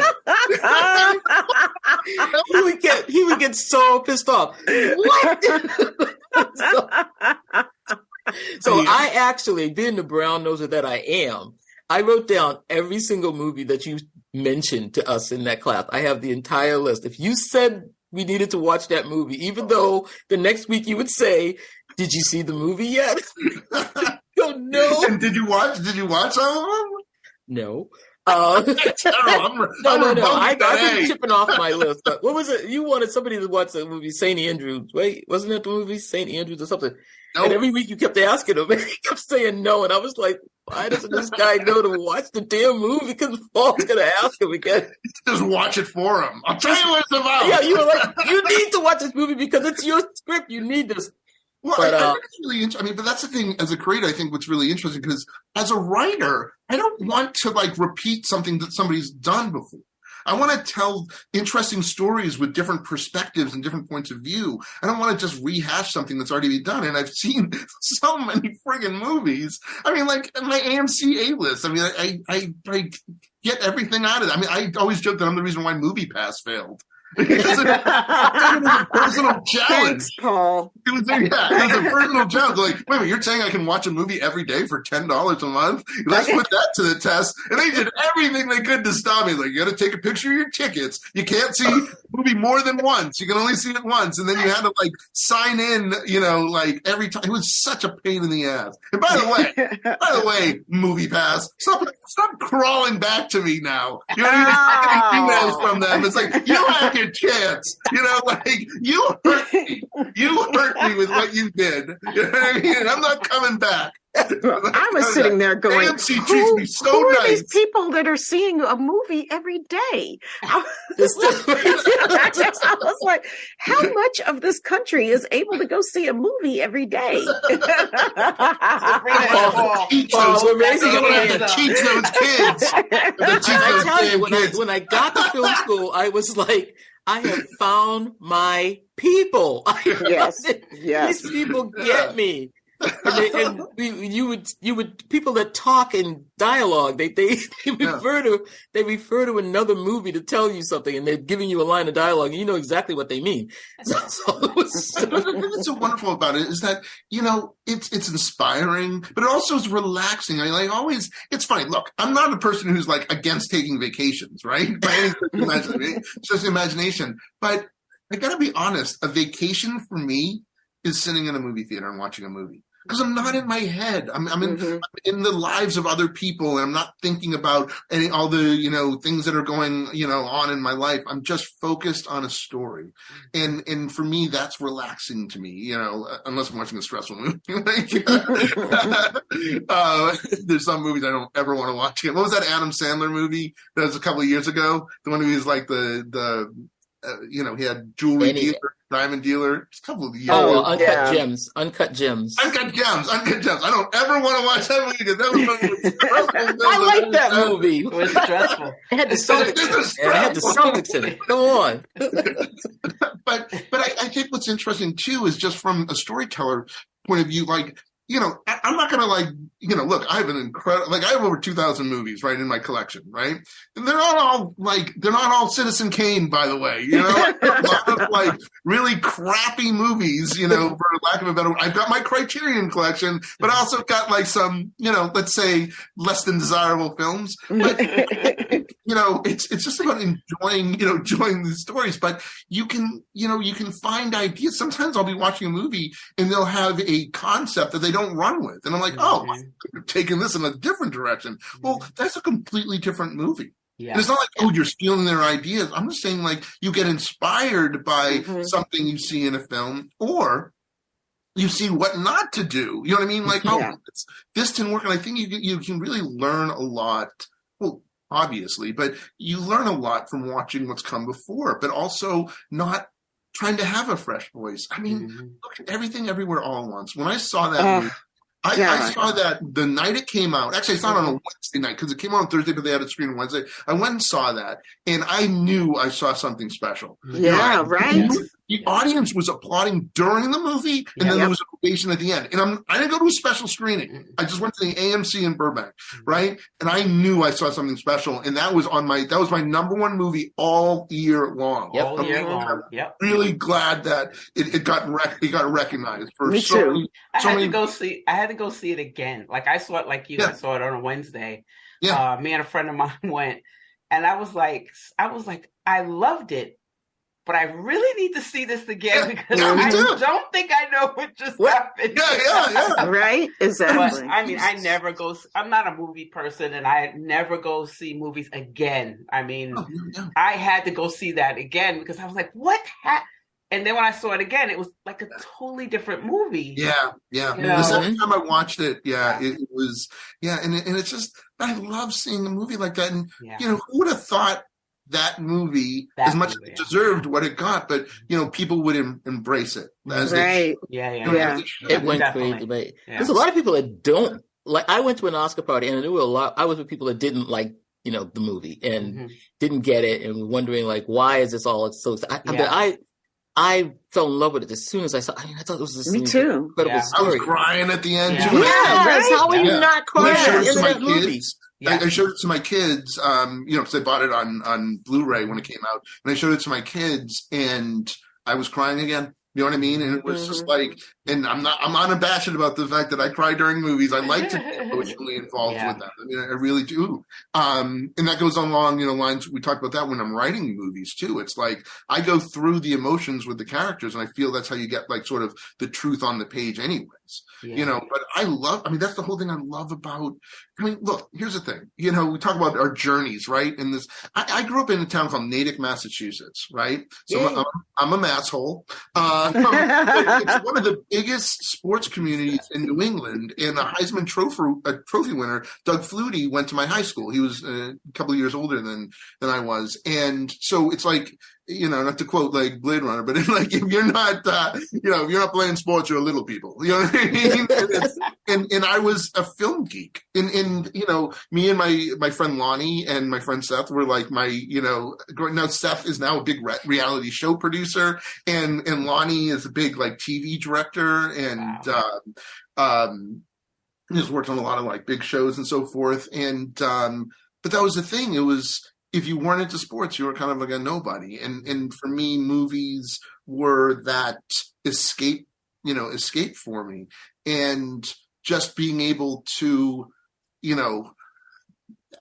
he would get so pissed off. What? So I actually, being the brown noser that I am, I wrote down every single movie that you mentioned to us in that class. I have the entire list. If you said we needed to watch that movie, even though the next week you would say, did you see the movie yet? Go, no. And did you watch all of them? No. No. I've been chipping off my list. But what was it? You wanted somebody to watch the movie St. Andrews, right? Wasn't that the movie St. Andrews or something? Nope. And every week you kept asking him, and he kept saying no. And I was like, why doesn't this guy know to watch the damn movie? Because Paul's going to ask him again. Just watch it for him. I'll tell you what it's about. Yeah, you were like, you need to watch this movie because it's your script. You need this. Well, but, I think it's really interesting. I mean, but that's the thing. As a creator, I think what's really interesting because as a writer, I don't want to like repeat something that somebody's done before. I want to tell interesting stories with different perspectives and different points of view. I don't want to just rehash something that's already been done. And I've seen so many friggin' movies. I mean, like my AMC A-list. I mean, I get everything out of it. I mean, I always joke that I'm the reason why MoviePass failed. Because it was a personal challenge. Thanks, Paul. It was a personal challenge. Like, wait a minute, you're saying I can watch a movie every day for $10 a month? Let's put that to the test. And they did everything they could to stop me. Like, you got to take a picture of your tickets. You can't see the movie more than once. You can only see it once. And then you had to like sign in, like every time. It was such a pain in the ass. And by the way, MoviePass, stop crawling back to me now. You know, you're getting emails from them. It's like, you have your chance. Like you hurt me. You hurt me with what you did. You know what I mean? I'm not coming back. I was sitting there going, AMC treats me so who nice. Are these people that are seeing a movie every day? I was like, how much of this country is able to go see a movie every day? We're raising the cheats those kids. I tell you, when I got to film school, I was like, I have found my people. Yes. These people get me. And you would people that talk in dialogue, they refer to another movie to tell you something, and they're giving you a line of dialogue, and you know exactly what they mean. What's so wonderful about it is that it's inspiring, but it also is relaxing. I mean, like always, it's funny. Look, I'm not a person who's like against taking vacations, right? By any just imagination, but I got to be honest. A vacation for me is sitting in a movie theater and watching a movie. Because I'm not in my head. I'm in the lives of other people, and I'm not thinking about all the things that are going on in my life. I'm just focused on a story, and for me that's relaxing to me. Unless I'm watching a stressful movie. There's some movies I don't ever want to watch again. What was that Adam Sandler movie that was a couple of years ago? The one who was like the he had jewelry dealer. Diamond Dealer. It's a couple of years. Oh, Uncut yeah. Gems. Uncut Gems. Uncut Gems. I don't ever want to watch that movie because that was one of the stressful I like that movie. It was stressful. It had the Celtics. It had the Celtics in it. Come on. But I think what's interesting too is just from a storyteller point of view, like, you know, I'm not going to like, you know, look, I have an incredible, like I have over 2,000 movies, right, in my collection, right? And they're not all Citizen Kane, by the way, you know, a lot of like really crappy movies, you know, for lack of a better word. I've got my Criterion collection, but I also got like some, you know, let's say less than desirable films. But, you know, it's just about enjoying these stories, but you can find ideas. Sometimes I'll be watching a movie and they'll have a concept that they don't run with. And I'm like, oh, I could have taken this in a different direction. Well, that's a completely different movie. Yeah. And it's not like, oh, you're stealing their ideas. I'm just saying, like, you get inspired by something you see in a film, or you see what not to do. You know what I mean? Like, this didn't work. And I think you can really learn a lot. Well, obviously, but you learn a lot from watching what's come before, but also not trying to have a fresh voice. I mean, look at Everything Everywhere All at Once. When I saw that movie, I saw that the night it came out. Actually, I saw it on a Wednesday night because it came out on Thursday, but they had a screen on Wednesday. I went and saw that, and I knew I saw something special. Yeah, right. The audience was applauding during the movie, and then there was an ovation at the end. And I didn't go to a special screening. I just went to the AMC in Burbank, right? And I knew I saw something special, and that was my number one movie all year long. All year long. Yep. Really glad that it got recognized for Me too. I had to go see it again. Like I saw it like you. I saw it on a Wednesday. Yeah. Me and a friend of mine went, and I was like, I loved it. But I really need to see this again because I don't think I know what just happened. Yeah. Right? Exactly. But, I mean, I'm not a movie person, and I never go see movies again. I mean, I had to go see that again because I was like, what happened? And then when I saw it again, it was like a totally different movie. Yeah. You know? The second time I watched it, it was, and it's just, I love seeing a movie like that. And, you know, who would have thought that movie, as much as it deserved what it got, but, you know, people would embrace it. Right. It went crazy. There's a lot of people that don't, like, I went to an Oscar party, and there were I was with people that didn't like, you know, the movie and didn't get it and were wondering, like, why is this all so... I fell in love with it as soon as I saw. I mean, I thought it was this incredible story. I was crying at the end too. How are you not crying in that movie? I showed it to my kids, you know, because I bought it on Blu-ray when it came out, and I showed it to my kids, and I was crying again. You know what I mean? And it was just like, and I'm unabashed about the fact that I cry during movies. I like to be emotionally involved with them. I mean, I really do. And that goes along, you know, lines, we talk about that when I'm writing movies too. It's like, I go through the emotions with the characters, and I feel that's how you get like sort of the truth on the page anyways, you know, but that's the whole thing I love about, I mean, look, here's the thing, you know, we talk about our journeys, right? And this, I grew up in a town called Natick, Massachusetts, right? So I'm a masshole. It's one of the biggest sports communities in New England, and a Heisman Trophy winner, Doug Flutie, went to my high school. He was a couple of years older than I was, and so it's like, you know, not to quote like Blade Runner, but it's like, if you're not, you know, if you're not playing sports, you're little people. You know what I mean? and I was a film geek, and you know, me and my friend Lonnie and my friend Seth were like my, you know, now Seth is now a big reality show producer, and Lonnie is a big like TV director, and he's worked on a lot of like big shows and so forth, and but that was the thing. It was, if you weren't into sports, you were kind of like a nobody. And for me, movies were that escape for me. And just being able to, you know,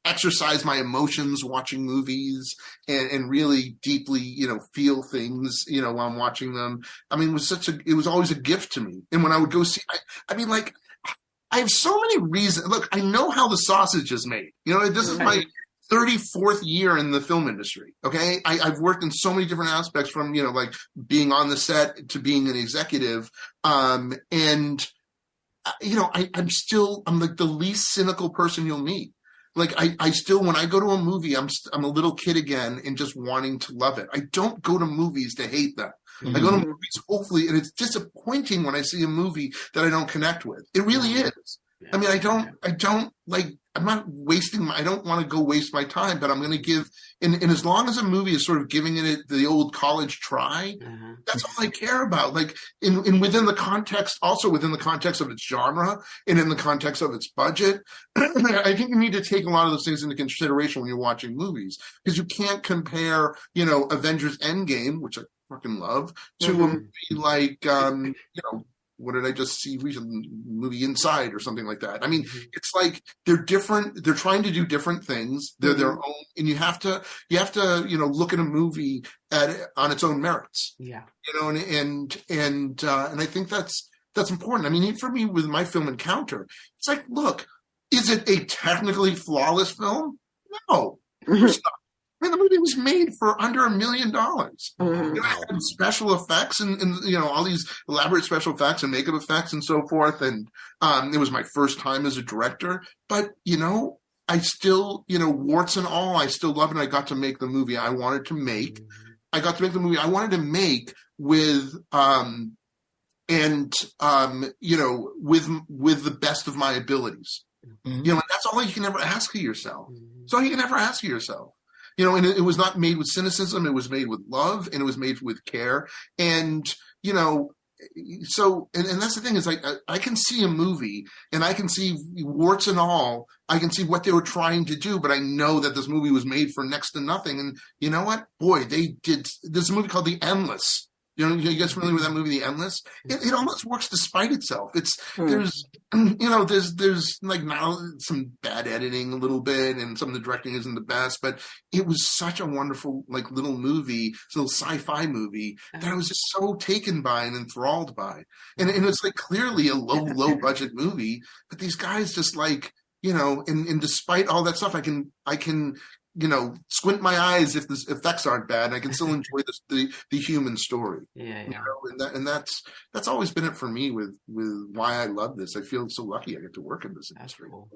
exercise my emotions watching movies and really deeply, you know, feel things, you know, while I'm watching them. I mean, it was always a gift to me. And when I would go see, I mean, like, I have so many reasons. Look, I know how the sausage is made. You know, this is my 34th year in the film industry. Okay. I've worked in so many different aspects, from, you know, like being on the set to being an executive. And, you know, I'm like the least cynical person you'll meet. Like I still, when I go to a movie, I'm a little kid again and just wanting to love it. I don't go to movies to hate them. Mm-hmm. I go to movies hopefully, and it's disappointing when I see a movie that I don't connect with. It really is. I mean, I don't like, I'm not wasting I don't want to go waste my time, but I'm going to give, and as long as a movie is sort of giving it the old college try, that's all I care about. Like in within the context, also within the context of its genre and in the context of its budget, I think you need to take a lot of those things into consideration when you're watching movies, because you can't compare, Avengers Endgame, which I fucking love, to a movie like, what did I just see recently? Movie Inside or something like that. I mean, it's like they're different. They're trying to do different things. They're their own, and you have to, look at a movie on its own merits. Yeah. And I think that's important. I mean, for me with my film Encounter, it's like, look, is it a technically flawless film? No. I mean, the movie was made for under $1 million. It had special effects and all these elaborate special effects and makeup effects and so forth. And it was my first time as a director. But, I still, warts and all, I still love it. I got to make the movie I wanted to make. I got to make the movie I wanted to make with, with the best of my abilities. And that's all you can ever ask of yourself. It's all you can ever ask of yourself. And it was not made with cynicism. It was made with love, and it was made with care. And, so, and that's the thing is, like, I can see a movie and I can see warts and all. I can see what they were trying to do, but I know that this movie was made for next to nothing. And you know what? Boy, they did. There's a movie called The Endless. You guys familiar with that movie, The Endless? It almost works despite itself. There's like now some bad editing a little bit, and some of the directing isn't the best, but it was such a wonderful, like, little movie, little sci-fi movie that I was just so taken by and enthralled by. And it's like clearly a low budget movie, but these guys just like, and despite all that stuff, I can squint my eyes if the effects aren't bad, and I can still enjoy the human story. And that's always been it for me with why I love this. I feel so lucky I get to work in this industry. Cool.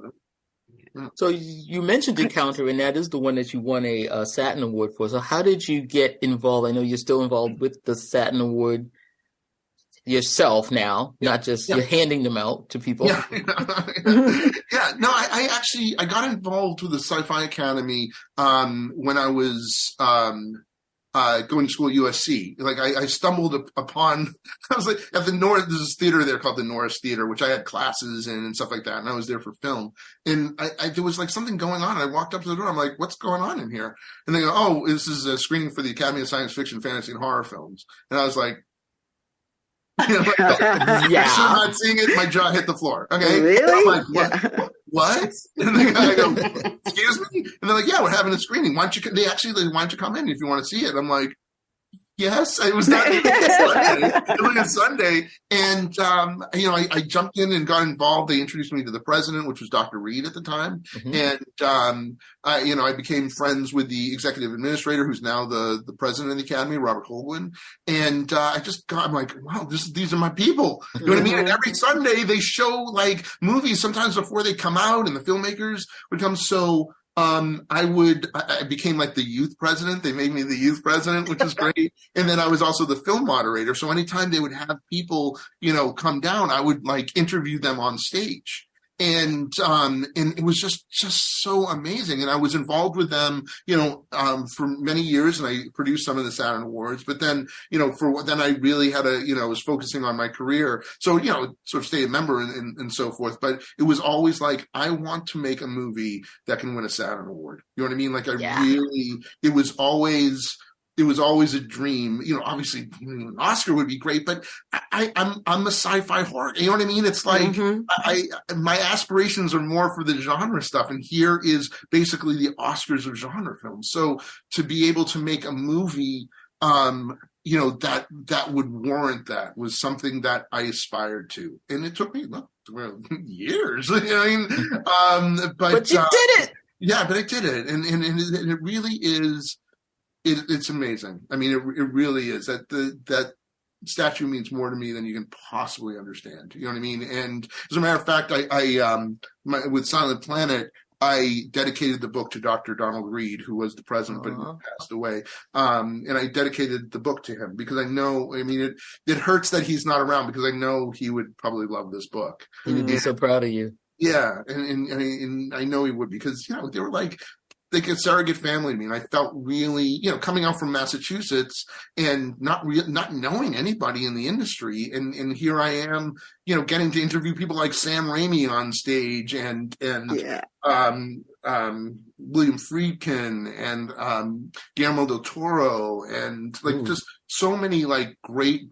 So you mentioned Encounter, and that is the one that you won a Saturn Award for. So how did you get involved? I know you're still involved with the Saturn Award yourself now, not just you're handing them out to people. No, I got involved with the Sci-Fi Academy when I was going to school at USC. Like I stumbled upon, I was like at the Norris, there's this theater there called the Norris Theater, which I had classes in and stuff like that, and I was there for film. And there was like something going on. I walked up to the door. I'm like, what's going on in here? And they go, oh, this is a screening for the Academy of Science Fiction, Fantasy, and Horror Films. And I was like, I'm not seeing it. My jaw hit the floor. Okay, really? I'm like, what? And the guy go, excuse me? And they're like, yeah, we're having a screening. Why don't you? Why don't you come in if you want to see it? I'm like, yes. It was not even Sunday. It was a Sunday, and I jumped in and got involved. They introduced me to the president, which was Dr. Reed at the time, and I became friends with the executive administrator, who's now the president of the Academy, Robert Holguin. And I'm like, wow, these are my people. You know what I mean? And every Sunday they show like movies sometimes before they come out, and the filmmakers would come. So I became like the youth president. They made me the youth president, which was great. And then I was also the film moderator. So anytime they would have people, come down, I would like interview them on stage. And it was just so amazing. And I was involved with them, for many years, and I produced some of the Saturn Awards. But then, then I really had was focusing on my career. So, sort of stay a member and so forth. But it was always like, I want to make a movie that can win a Saturn Award. You know what I mean? Like it was always a dream. Obviously an Oscar would be great, but I'm a sci-fi horror. You know what I mean? It's like my aspirations are more for the genre stuff, and here is basically the Oscars of genre films. So to be able to make a movie, that would warrant that was something that I aspired to, and it took me years. You know what I mean? But you did it. Yeah, but I did it, and it really is. It's amazing. I mean, it really is. That statue means more to me than you can possibly understand. You know what I mean? And as a matter of fact, I with Silent Planet, I dedicated the book to Dr. Donald Reed, who was the president, but he passed away. And I dedicated the book to him because I know, I mean, it hurts that he's not around because I know he would probably love this book. He would be so proud of you. Yeah. And I know he would because, you know, they were like a surrogate family to me. And I felt really, you know, coming out from Massachusetts and not knowing anybody in the industry. And here I am, you know, getting to interview people like Sam Raimi on stage and William Friedkin and Guillermo del Toro and like just so many like great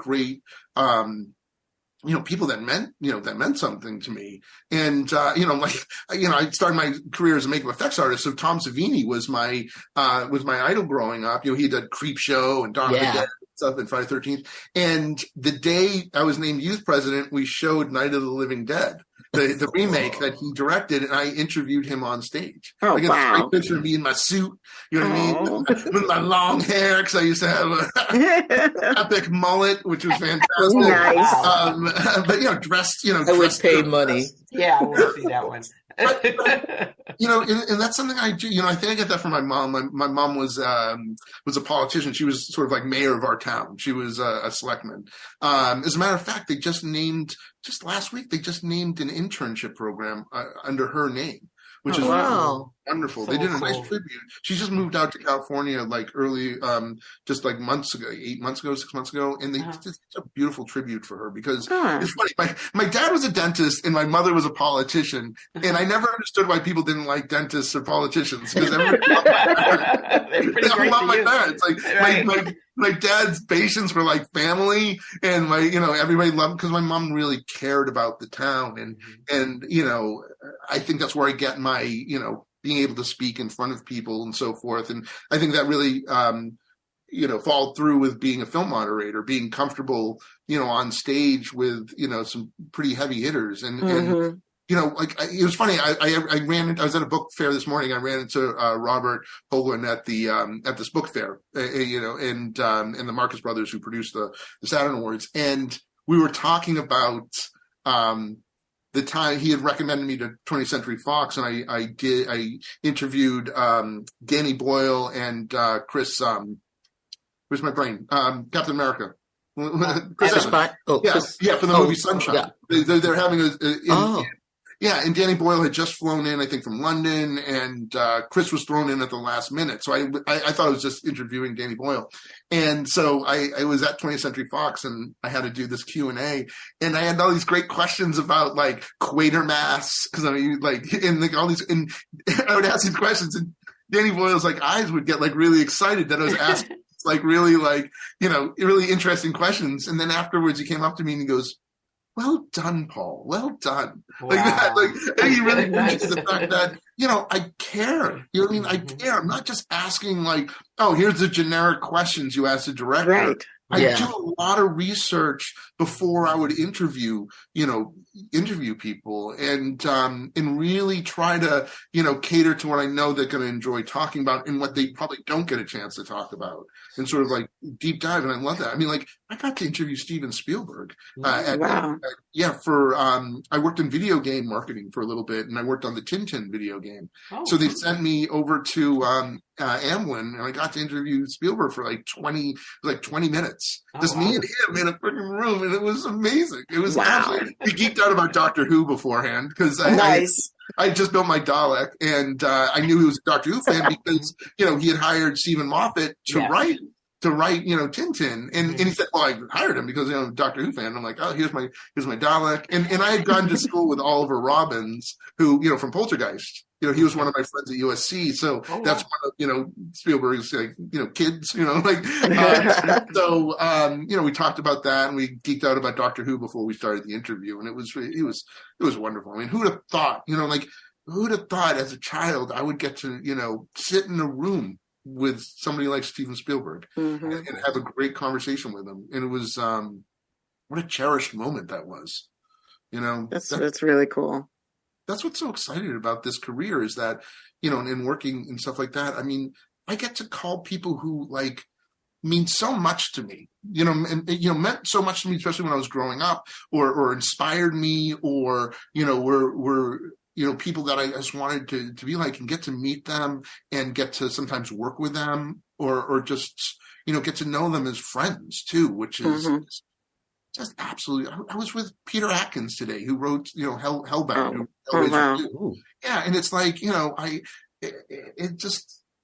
you know, people that meant something to me. And, you know, like, you know, I started my career as a makeup effects artist. So Tom Savini was my idol growing up. You know, he did Creep Show and Dawn of the Dead stuff in Friday the 13th. And the day I was named youth president, we showed Night of the Living Dead, the remake that he directed, and I interviewed him on stage. Oh, like, wow. a picture of me in my suit, you know what I mean? With my long hair, because I used to have a epic mullet, which was fantastic. Nice. But, you know, dressed, you know. I would pay money. Yeah, I want to see that one. You know, and that's something I do. You know, I think I get that from my mom. My mom was a politician. She was sort of like mayor of our town. She was a selectman. As a matter of fact, just last week, they just named an internship program under her name, which is wonderful. So they did a nice cool. tribute. She just moved out to California like early, just like months ago, 6 months ago. And they did a beautiful tribute for her because it's funny. My dad was a dentist and my mother was a politician. And I never understood why people didn't like dentists or politicians because everyone loved my parents. Like my dad's patients were like family and everybody loved because my mom really cared about the town. And, you know, I think that's where I get my, you know, being able to speak in front of people and so forth. And I think that really, you know, followed through with being a film moderator, being comfortable, you know, on stage with, you know, some pretty heavy hitters. And you know, like it was funny. I was at a book fair this morning. I ran into Robert Hoagland at this book fair, you know, and the Marcus Brothers who produced the Saturn Awards. And we were talking about, the time he had recommended me to 20th Century Fox, and I interviewed Danny Boyle and Chris. Where's my brain? Captain America. Chris Evans. For the movie Sunshine. Yeah. They're having and Danny Boyle had just flown in, I think, from London, and Chris was thrown in at the last minute. So I thought I was just interviewing Danny Boyle. And so I was at 20th Century Fox, and I had to do this Q&A. And I had all these great questions about, like, Quatermass, because I mean, like, and like all these, and I would ask these questions, and Danny Boyle's, like, eyes would get, like, really excited that I was asking, like, really, like, you know, really interesting questions. And then afterwards, he came up to me and he goes, "Well done, Paul. Well done." Wow. Like that. Like, and he really appreciates the fact that, you know, I care. You know what I mean? I care. I'm not just asking like, oh, here's the generic questions you ask the director. Right. I do a lot of research before I would interview people and really try to, you know, cater to what I know they're going to enjoy talking about and what they probably don't get a chance to talk about and sort of like deep dive. And I love that. I mean, like I got to interview Steven Spielberg. I worked in video game marketing for a little bit and I worked on the Tintin video game. So they sent me over to Amblin and I got to interview Spielberg for like 20 minutes. Just me and him in a freaking room, and it was amazing. It was absolutely. We geeked out about Doctor Who beforehand because I just built my Dalek, and I knew he was a Doctor Who fan because you know he had hired Stephen Moffat to write you know Tintin, and he said, "Well, I hired him because you know Doctor Who fan." I'm like, "Oh, here's my Dalek," and I had gone to school with Oliver Robbins, who you know from Poltergeist. You know, he was one of my friends at USC, so that's one of, you know, Spielberg's, like, you know, kids, you know, like, you know, we talked about that and we geeked out about Doctor Who before we started the interview. And it was wonderful. I mean, who'd have thought, you know, like, who'd have thought as a child I would get to, you know, sit in a room with somebody like Steven Spielberg and have a great conversation with him. And it was, what a cherished moment that was, you know. That's really cool. That's what's so exciting about this career is that, you know, in working and stuff like that, I mean, I get to call people who like mean so much to me, you know, and, you know, meant so much to me, especially when I was growing up or inspired me or, you know, were people that I just wanted to be like and get to meet them and get to sometimes work with them or just, get to know them as friends too, which is just absolutely. I was with Peter Atkins today, who wrote, Hellbound. Wow. Yeah. And it's like,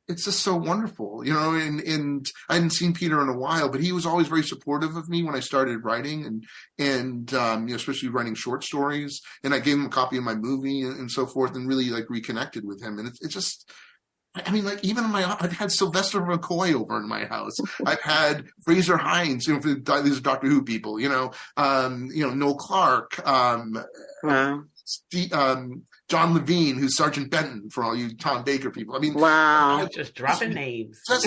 it's just so wonderful, and I hadn't seen Peter in a while, but he was always very supportive of me when I started writing and especially writing short stories. And I gave him a copy of my movie and so forth and really like reconnected with him. And it's just, I mean, like even I've had Sylvester McCoy over in my house. I've had Fraser Hines, these Doctor Who people, Noel Clark, wow. John Levine, who's Sergeant Benton for all you Tom Baker people. I mean, wow, just dropping names. But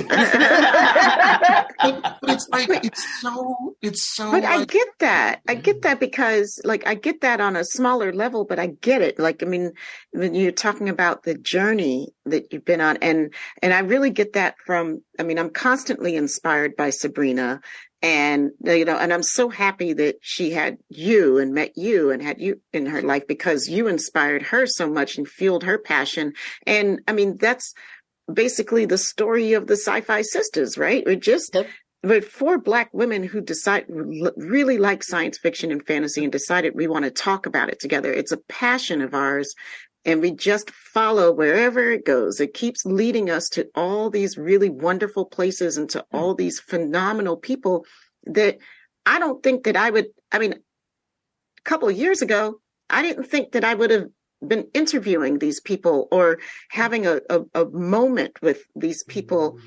it's like it's so. But like, I get that. I get that because, like, I get that on a smaller level. But I get it. Like, I mean, when you're talking about the journey that you've been on, and I really get that from. I mean, I'm constantly inspired by Subrina. And, and I'm so happy that she had you and met you and had you in her life because you inspired her so much and fueled her passion. And I mean, that's basically the story of the SyFy Sistas, right? We're 4 Black women who really like science fiction and fantasy and decided we want to talk about it together. It's a passion of ours. And we just follow wherever it goes. It keeps leading us to all these really wonderful places and to all these phenomenal people that I don't think that a couple of years ago, I didn't think that I would have been interviewing these people or having a moment with these people,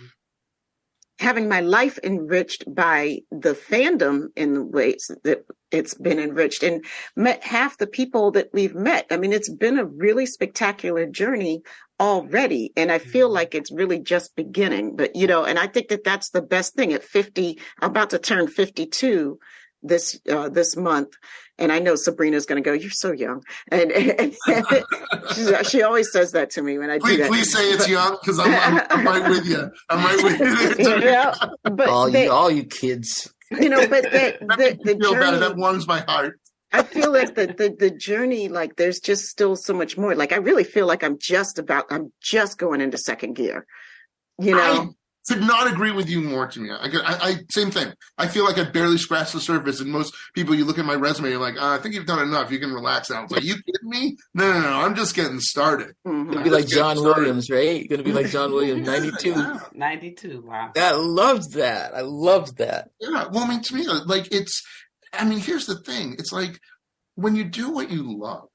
having my life enriched by the fandom in the ways that it's been enriched and met half the people that we've met. I mean, it's been a really spectacular journey already. And I feel like it's really just beginning, but and I think that that's the best thing at 50, I'm about to turn 52 this month. And I know Sabrina's going to go, you're so young. And she always says that to me when I do that. Please say it's young because I'm right with you. I'm right with you. But all you kids. But the journey, that warms my heart. I feel like the journey, like there's just still so much more. Like I really feel like I'm just going into second gear. I could not agree with you more, Tamia. I same thing. I feel like I barely scratched the surface, and most people, you look at my resume, you're like, I think you've done enough. You can relax now. It's like, you kidding me? No. I'm just getting started. You're gonna be like John Williams, right? You're gonna be like John Williams, 92. 92. Wow. I loved that. Yeah. Well, I mean, to me, like here's the thing. It's like when you do what you love,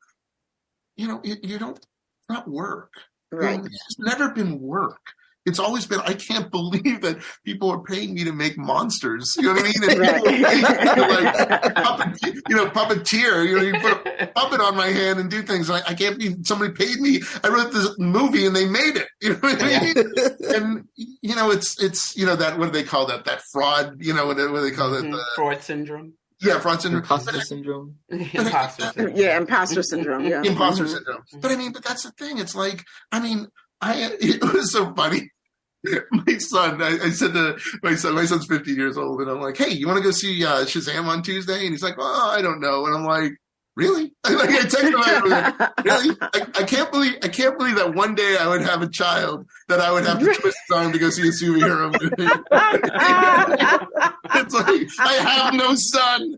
you don't, it's not work. Right. It's never been work. It's always been, I can't believe that people are paying me to make monsters. You know what I mean? And people like puppeteer. You put a puppet on my hand and do things. I can't believe somebody paid me. I wrote this movie and they made it. You know what I mean? And it's that, what do they call that? That fraud. What do they call that? Fraud syndrome. Yeah, fraud syndrome. Imposter syndrome. Imposter syndrome. Yeah, imposter syndrome. Yeah. Imposter syndrome. But that's the thing. It's like, it was so funny. My son, I said to my son's 15 years old, and I'm like, hey, you want to go see Shazam on Tuesday? And he's like, oh, I don't know. And I'm like, really? I texted him, like, really? I can't believe that one day I would have a child that I would have to twist his arm to go see a superhero movie. It's like, I have no son.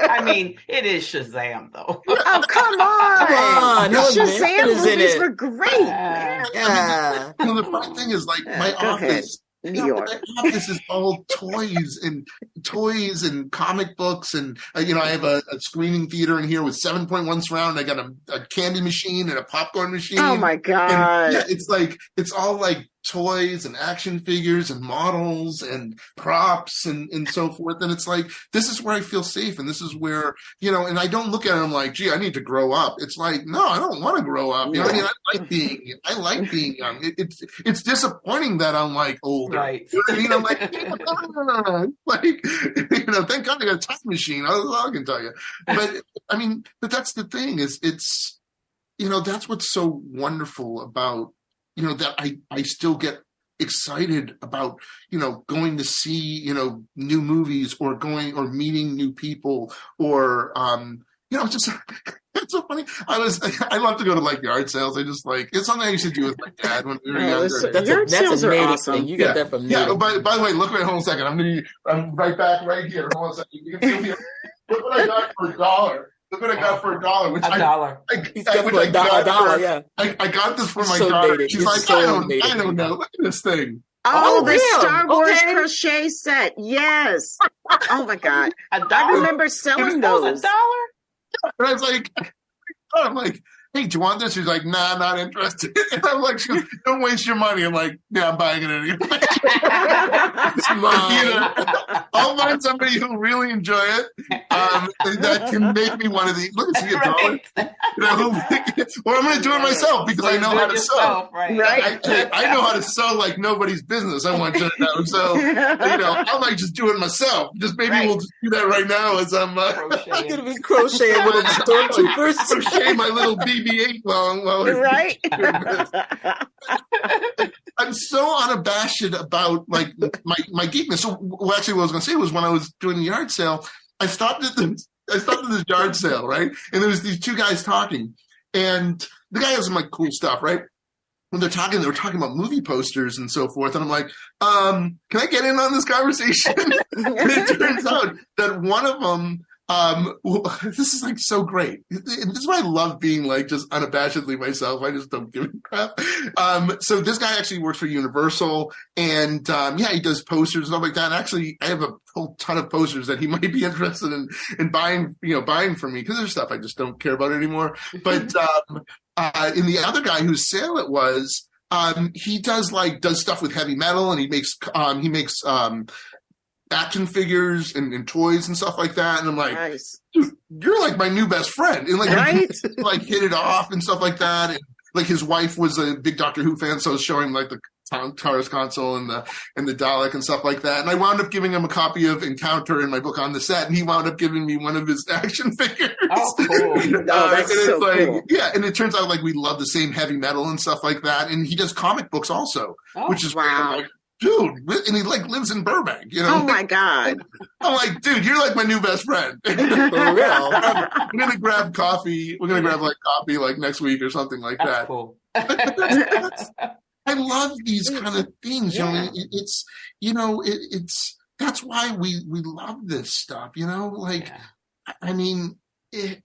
I mean, it is Shazam, though. Oh, come on. Shazam movies were great. Yeah. The funny thing is, like, my office. New York. This is all toys and comic books, and I have a screening theater in here with 7.1 surround. I got a candy machine and a popcorn machine. Oh my god! Yeah, it's all like toys and action figures and models and props and so forth. And it's like, this is where I feel safe, and this is where and I don't look at it, I'm like, gee, I need to grow up. It's like, no, I don't want to grow up. I mean, I like being young. It's disappointing that I'm like older. Right. You know what I mean? I'm like, thank God I got a time machine. I can tell you. But I mean, but that's the thing is it's that's what's so wonderful about that I still get excited about, going to see, new movies or meeting new people or, it's just it's so funny. I love to go to like yard sales. I just like it's something I used to do with my dad when we were younger. That's a native thing. You got that from native. Yeah. By the way, look. Wait, hold on a second. I'm right back right here. Hold on a second. You can see me. Look what I got for $1. Look what I got for $1. Which $1. I got this for my daughter. She's like, I don't know. Look at this thing. Oh, the Star Wars crochet set. Yes. Oh my God. I remember selling those. $1? And I was like, hey, do you want this? She's like, nah, not interested. And I'm like, don't waste your money. I'm like, yeah, I'm buying it anyway. It's mine. I'll find somebody who'll really enjoy it. That can make me one of these. Look, see $1. Or I'm going to do it myself because I know how to sew. Right. I know how to sew like nobody's business. I want you to know. So, I might just do it myself. Just maybe we'll just do that right now as I'm going to be crocheting little stormtroopers. Crochet my little BB-8 while right. I'm so unabashed about like my geekness. So actually what I was going to say was when I was doing the yard sale, I stopped at this yard sale, right? And there was these two guys talking, and the guy has some like cool stuff, right? When they were talking about movie posters and so forth. And I'm like, can I get in on this conversation? And it turns out that one of them, this is like so great. This is why I love being like just unabashedly myself. I just don't give a crap. So this guy actually works for Universal, and he does posters and stuff like that. And actually, I have a whole ton of posters that he might be interested in buying from me because there's stuff I just don't care about anymore. But in the other guy whose sale it was, he does stuff with heavy metal, and he makes action figures and toys and stuff like that. And I'm like, nice. Dude, you're like my new best friend. And right? like hit it off and stuff like that. And like his wife was a big Doctor Who fan, so I was showing him like the TARDIS console and the Dalek and stuff like that. And I wound up giving him a copy of Encounter in my book On the Set, and he wound up giving me one of his action figures. Oh, cool. That's so cool. Yeah, and it turns out like we love the same heavy metal and stuff like that. And he does comic books also, which is wow. Like, dude, and he like lives in Burbank, Oh my God. I'm like, dude, you're like my new best friend. For real. We're gonna grab coffee. We're gonna grab like coffee like next week or something like That's that. Cool. I love these kind of things. Yeah. It's that's why we love this stuff. I mean, it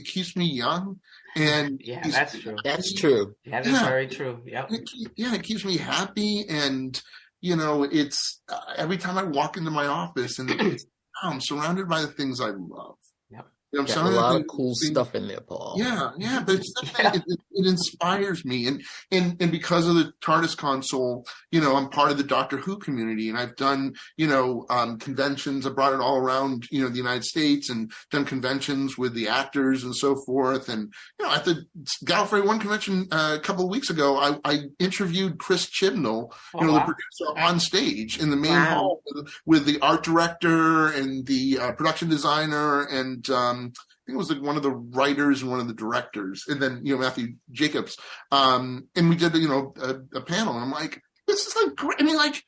keeps me young. And that's true. That's true. That is very true. Yep. It keeps me happy, and it's every time I walk into my office and I'm surrounded by the things I love. Yep. Got a lot of cool stuff in there, Paul. Yeah, but it inspires me, and because of the TARDIS console, I'm part of the Doctor Who community, and I've done conventions. I brought it all around the United States and done conventions with the actors and so forth. And at the Gallifrey One convention a couple of weeks ago, I interviewed Chris Chibnall, the producer, on stage in the main hall with the art director and the production designer and. I think it was like one of the writers and one of the directors, and then Matthew Jacobs, and we did a panel. And I'm like, this is like great. I mean, like,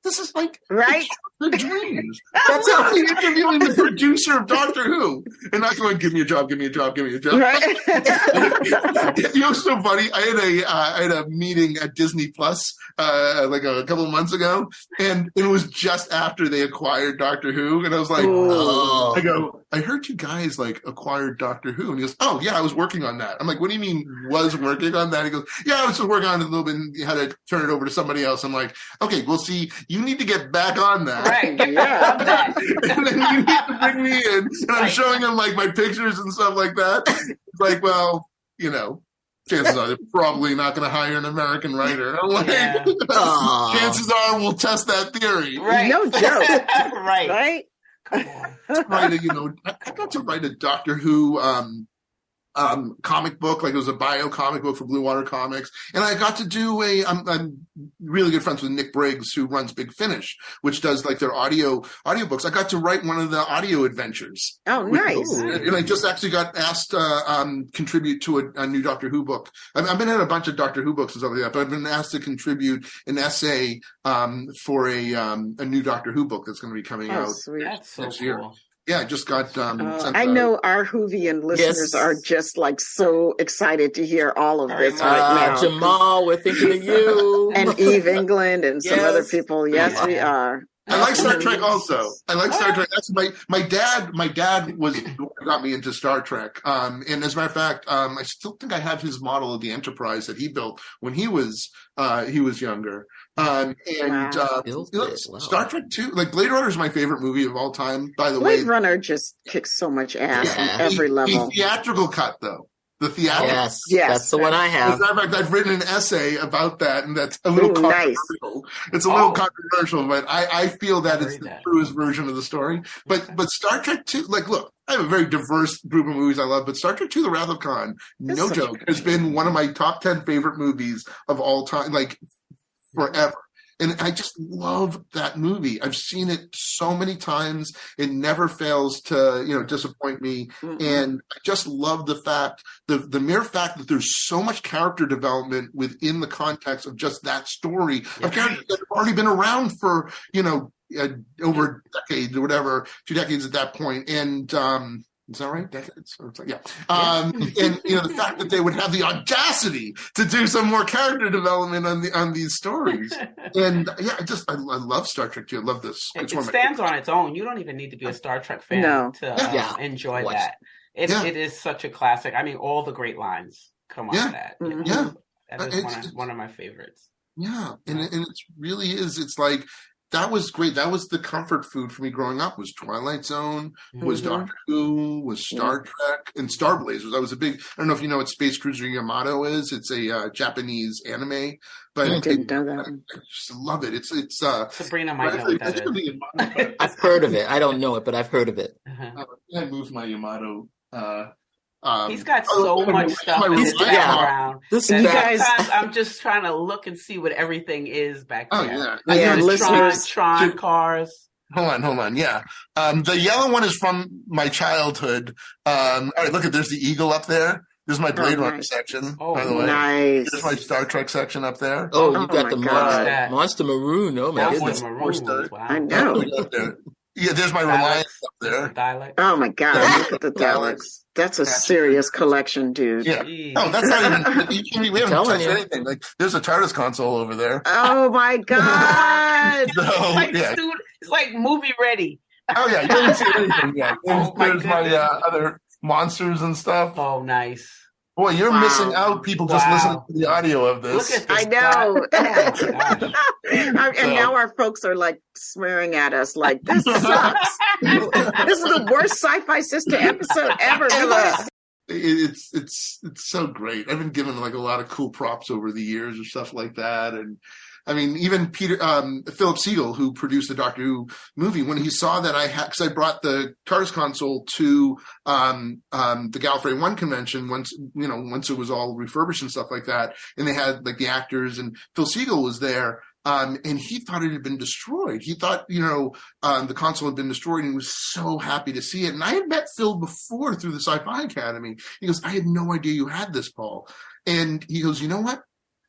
this is like right the dreams. That's how I'm interviewing the producer of Doctor Who, and not going, give me a job. Right. It's so funny. I had a meeting at Disney Plus like a couple of months ago, and it was just after they acquired Doctor Who, and I was like, I go, I heard you guys like acquired Doctor Who, and he goes, oh yeah, I was working on that. I'm like, what do you mean was working on that? He goes, yeah, I was just working on it a little bit, and you had to turn it over to somebody else. I'm like, okay, well, see, you need to get back on that. Right. Yeah. And then you need to bring me in. And I'm showing him like my pictures and stuff like that. It's like, well, chances are they're probably not going to hire an American writer. I'm like, chances are we'll test that theory. Right. No joke. Right. I got to write a Doctor Who comic book, like it was a bio comic book for Blue Water Comics, and I got to do I'm really good friends with Nick Briggs, who runs Big Finish, which does like their audiobooks. I got to write one of the audio adventures. Oh, nice! And I just actually got asked to contribute to a new Doctor Who book. I've been in a bunch of Doctor Who books and stuff like that, but I've been asked to contribute an essay for a new Doctor Who book that's going to be coming out That's so next cool. year. Yeah, I just got. I know our Whovian listeners are just like so excited to hear all of this right now. Jamal, we're thinking of you. And Eve England and some other people. Yes, we are. I like Star Trek also. I like Star Trek. That's my dad was got me into Star Trek. And as a matter of fact, I still think I have his model of the Enterprise that he built when he was younger. Star Trek 2, like Blade Runner is my favorite movie of all time, by the way. Blade Runner just kicks so much ass on every level. The theatrical cut though. The theatrical. Yes, that's the one I have. As a matter of fact, I've written an essay about that, and that's a little controversial. Nice. It's a little controversial, but I feel that it's the truest version of the story. But Star Trek 2, like, look, I have a very diverse group of movies I love, but Star Trek 2: The Wrath of Khan, no joke, has been one of my top 10 favorite movies of all time, like forever. And I just love that movie. I've seen it so many times. It never fails to, disappoint me. Mm-hmm. And I just love the fact, the mere fact that there's so much character development within the context of just that story of characters that have already been around for, over decades or whatever, 2 decades at that point. And, is that right? Decades? Yeah. And the fact that they would have the audacity to do some more character development on these stories, and I love Star Trek too. I love this. It stands on its own. You don't even need to be a Star Trek fan to enjoy that. It is such a classic. I mean, all the great lines come out of that. Mm-hmm. That is one of my favorites. Yeah, and it really is. It's like. That was great. That was the comfort food for me growing up. Was Twilight Zone, was Doctor Who, was Star Trek, and Star Blazers. I was a big. I don't know if you know what Space Cruiser Yamato is. It's a Japanese anime, but I didn't know that. I just love it. It's Sabrina might know what that is. I've heard of it. I don't know it, but I've heard of it. I moved my Yamato. He's got so much stuff in his background. You guys, I'm just trying to look and see what everything is back there. Listeners, Tron cars. Hold on. Yeah. The yellow one is from my childhood. All right, look there's the eagle up there. This is my Blade Runner section, by the way. Nice. There's my Star Trek section up there. Oh, you got the Monster Maroon. Oh, my goodness. Wow. I know. Yeah, there's my Reliance up there. Oh, my God. Look at the Daleks. That's a serious collection, dude. Yeah. No, that's not even. We haven't touched anything. Like, there's a TARDIS console over there. Oh my God! It's like movie ready. Oh yeah, you haven't seen anything yet. There's my other monsters and stuff. Oh, nice. Boy, you're missing out, people just listening to the audio of this. Look at this. I know. And now our folks are like swearing at us like, this sucks. This is the worst sci-fi sister episode ever. It's so great. I've been given like a lot of cool props over the years or stuff like that. And I mean, even Philip Siegel, who produced the Doctor Who movie, when he saw that because I brought the TARDIS console to the Gallifrey 1 convention once it was all refurbished and stuff like that, and they had like the actors, and Phil Siegel was there, and he thought it had been destroyed. He thought, the console had been destroyed, and he was so happy to see it. And I had met Phil before through the Sci-Fi Academy. He goes, I had no idea you had this, Paul. And he goes, you know what?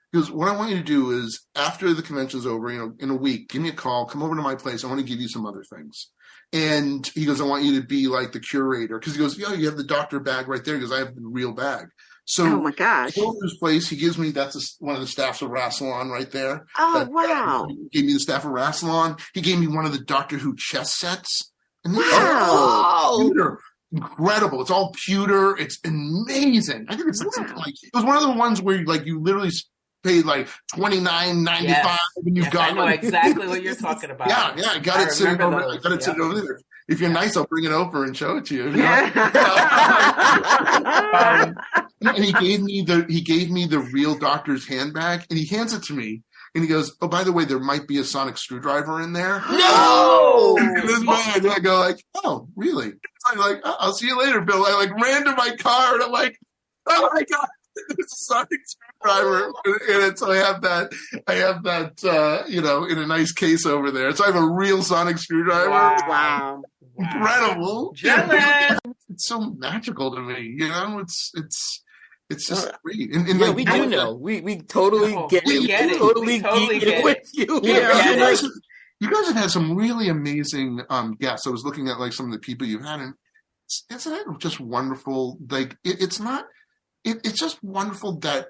Because what I want you to do is, after the convention's over, in a week, give me a call, come over to my place. I want to give you some other things. And he goes, I want you to be like the curator. Because he goes, you have the doctor bag right there. He goes, I have the real bag. So, oh my gosh. I go to his place. He gives me, one of the staffs of Rassilon right there. Oh, wow. He gave me the staff of Rassilon. He gave me one of the Doctor Who chess sets. And wow. Incredible. It's all pewter. It's amazing. I think it's like something like, it was one of the ones where you literally paid like $29.95 and you got. I know exactly what you're talking about. Yeah, I got it sitting over there. If you're nice, I'll bring it over and show it to you. And he gave me the real doctor's handbag, and he hands it to me, and he goes, "Oh, by the way, there might be a sonic screwdriver in there." No. And I go like, "Oh, really?" I'm like, "I'll see you later, Bill." I ran to my car, and I'm like, "Oh my God, there's a sonic screwdriver!" And so I have that, in a nice case over there. So I have a real sonic screwdriver. Wow. Incredible. Jealous. It's so magical to me. It's just great. And we do know. We totally get it. We totally get it with you. you guys have had some really amazing guests. I was looking at like some of the people you've had, and isn't it just wonderful? Like it's just wonderful that,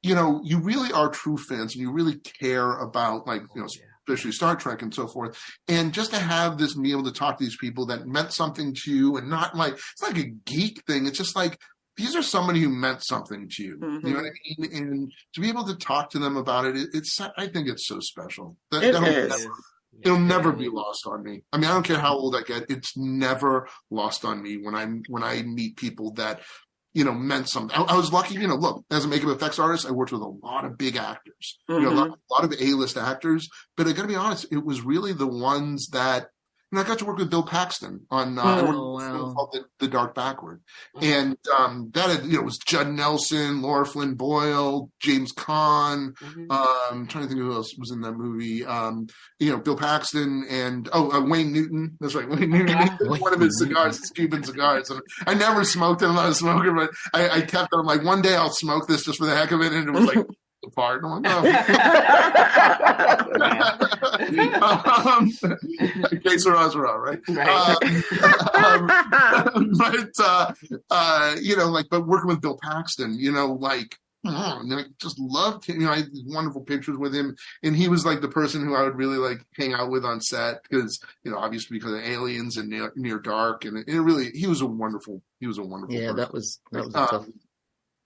you know, you really are true fans and you really care about, like, you know, especially Star Trek and so forth. And just to have this, be able to talk to these people that meant something to you, and not like, it's like a geek thing. It's just like, these are somebody who meant something to you. Mm-hmm. You know what I mean? And to be able to talk to them about it, I think it's so special. It'll never be lost on me. I mean, I don't care how old I get. It's never lost on me when I meet people that, you know, meant something. I was lucky, you know, look, as a makeup effects artist, I worked with a lot of big actors, you know, a lot of A-list actors, but I gotta be honest, it was really the ones that, and I got to work with Bill Paxton on called the Dark Backward, and that had, you know, was Judd Nelson, Laura Flynn Boyle, James Caan. I'm trying to think of who else was in that movie. You know, Bill Paxton and Wayne Newton. That's right, Wayne Newton. One of his cigars, his Cuban cigars. And I never smoked it. I'm not a smoker, but I kept it. I'm like, one day I'll smoke this just for the heck of it, and it was like. Apart. I'm like, okay, so right? You know, like, but working with Bill Paxton, you know, like, and I just loved him. You know, I had wonderful pictures with him, and he was like the person who I would really like hang out with on set because, you know, obviously because of Aliens and Near Dark, and it really, he was a wonderful. Yeah, person. that was tough.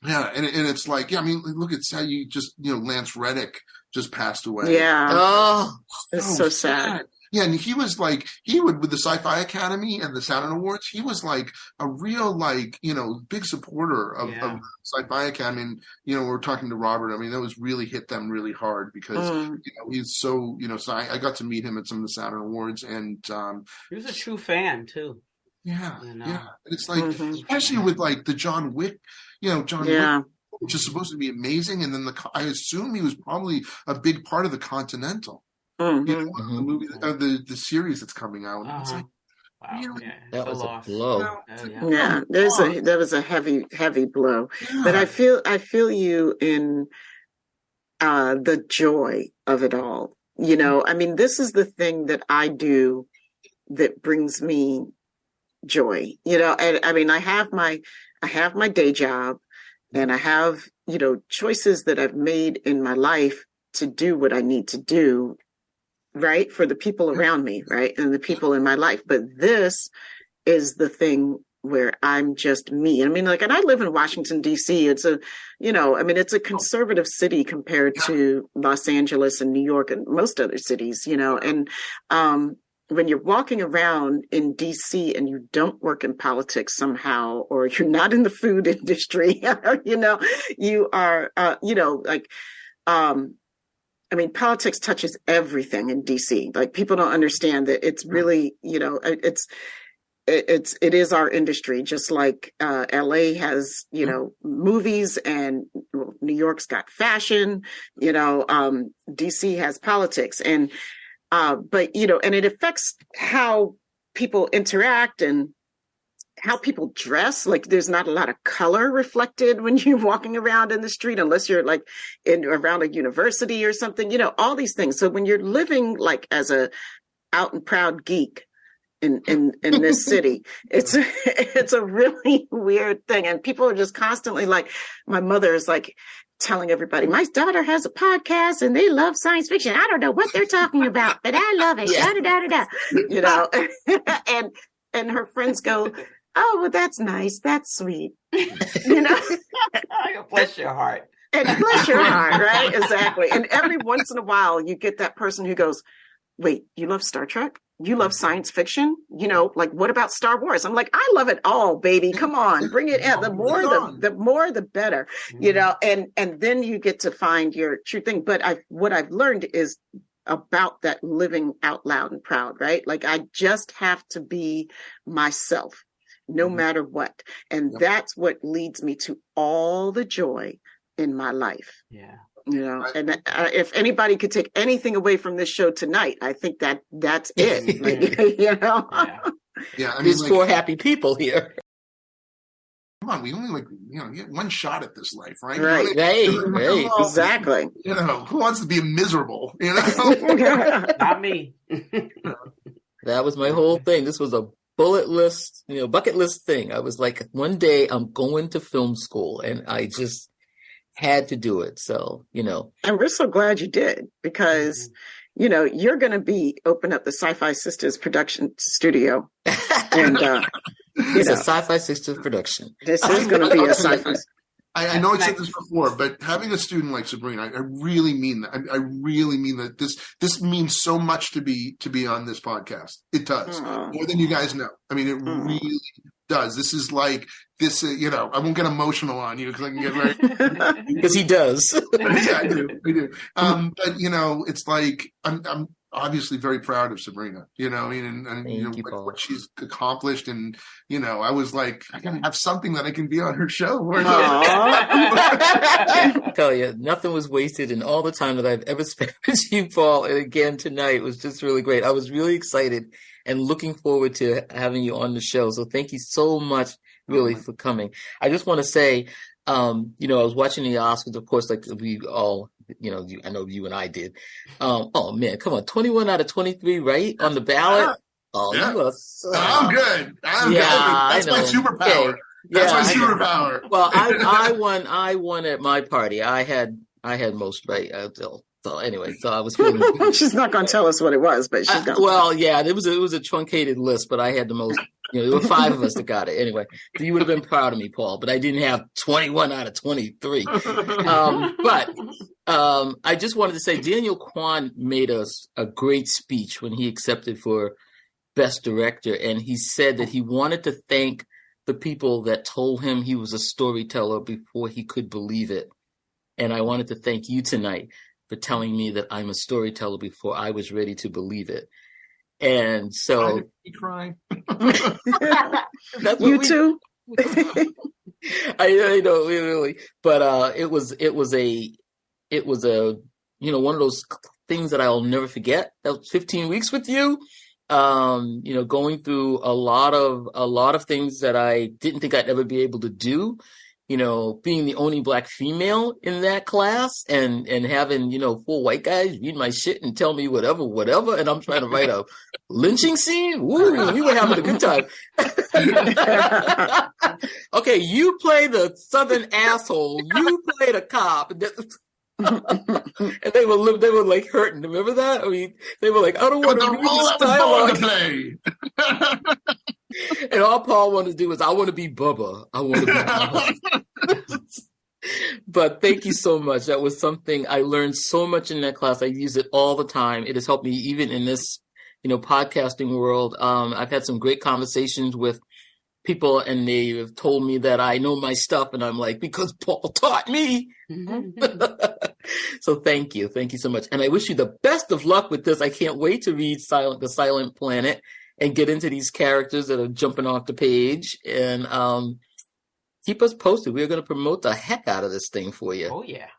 Yeah, and it's like, yeah, I mean, look, it's how you just, you know, Lance Reddick just passed away. Yeah. Oh, it's so sad. Yeah, and he was like, with the Sci-Fi Academy and the Saturn Awards, he was like a real, like, you know, big supporter of Sci-Fi Academy. And, you know, we're talking to Robert. I mean, that was really hit them really hard because, you know, he's so, you know, so I got to meet him at some of the Saturn Awards, and he was a true fan too. Yeah, you know? yeah. And it's like, especially with like the John Wick, you know, Wick, which is supposed to be amazing, and then I assume he was probably a big part of the Continental, you know, the movie, the series that's coming out. It's like, wow, really? That was a blow. That was a heavy blow. Yeah. But I feel you in the joy of it all. You know, I mean, this is the thing that I do that brings me joy. You know, and I mean, I have my day job, and I have, you know, choices that I've made in my life to do what I need to do, right, for the people around me, right, and the people in my life. But this is the thing where I'm just me. I mean, like, and I live in Washington, D.C. It's a, you know, I mean, it's a conservative city compared to Los Angeles and New York and most other cities, you know, and when you're walking around in DC and you don't work in politics somehow, or you're not in the food industry, you know, you are, you know, like, I mean, politics touches everything in DC. Like, people don't understand that it's really, you know, it is our industry, just like LA has, you know, movies, and New York's got fashion, you know, DC has politics, and but, you know, and it affects how people interact and how people dress. Like, there's not a lot of color reflected when you're walking around in the street, unless you're like around a university or something, you know, all these things. So when you're living like as a out and proud geek in this city, it's a really weird thing. And people are just constantly like, my mother is like telling everybody, my daughter has a podcast and they love science fiction. I don't know what they're talking about, but I love it. Yeah. Da, da, da, da. You know, and her friends go, oh, well, that's nice. That's sweet. You know, bless your heart. And bless your heart, right? Exactly. And every once in a while, you get that person who goes, wait, you love Star Trek? You love science fiction? You know, like, what about Star Wars? I'm like, I love it all, baby. Come on, bring it in. The more, the better, you know, and then you get to find your true thing. But what I've learned is about that living out loud and proud, right? Like, I just have to be myself no matter what. And that's what leads me to all the joy in my life. Yeah. You know, and if anybody could take anything away from this show tonight, I think that's it. Like, you know, yeah. I mean, there's four happy people here. come on, we only get one shot at this life, right? Right. Right. Exactly. Who wants to be miserable? Not me. That was my whole thing. This was a bucket list thing. I was like, one day I'm going to film school, and I just had to do it. So, And we're so glad you did, because, you're going to open up the SyFy Sistas production studio. And, it's a SyFy Sistas production. This is going to be a SyFy. I know I said this before, but having a student like Subrina, I really mean that. I really mean that. This means so much to be on this podcast. It does, more than you guys know. I mean, it really does. This is like this. I won't get emotional on you because I can get very. Because he does. Yeah, I do. But it's like I'm obviously very proud of Subrina, and what she's accomplished. And, I was like, I gotta have something that I can be on her show. I tell you, nothing was wasted in all the time that I've ever spent with you, Paul. And again, tonight was just really great. I was really excited and looking forward to having you on the show. So thank you so much, really, for coming. I just want to say, I was watching the Oscars, of course, like we all, I know you and I did. Oh man, come on, 21 out of 23, right? On the ballot. Oh, yeah. You are I'm good. I'm good. That's my superpower. Okay. That's my superpower. Well, I won at my party. I had most right. So anyway, I was feeling. She's not going to tell us what it was, but she's going. Well, yeah, it was a truncated list, but I had the most. There were 5 of us that got it. Anyway, so you would have been proud of me, Paul, but I didn't have 21 out of 23. But I just wanted to say Daniel Kwan made us a great speech when he accepted for Best Director, and he said that he wanted to thank the people that told him he was a storyteller before he could believe it. And I wanted to thank you tonight for telling me that I'm a storyteller before I was ready to believe it. And so you crying. You too. I know, really, but it was a one of those things that I'll never forget. That was 15 weeks with you. Going through a lot of things that I didn't think I'd ever be able to do. Being the only Black female in that class and having, 4 white guys read my shit and tell me whatever, and I'm trying to write a lynching scene. Woo, we were having a good time. Okay, you play the Southern asshole. You play the cop. And they were like hurting. Remember that? I mean, they were like, I don't want to read this dialogue. And all Paul wanted to do was, I want to be Bubba. I want to be Bubba. But thank you so much. That was something I learned so much in that class. I use it all the time. It has helped me even in this, podcasting world. I've had some great conversations with people, and they have told me that I know my stuff, and I'm like, because Paul taught me. So thank you so much, and I wish you the best of luck with this. I can't wait to read The Silent Planet and get into these characters that are jumping off the page, and keep us posted. We're going to promote the heck out of this thing for you. Oh yeah.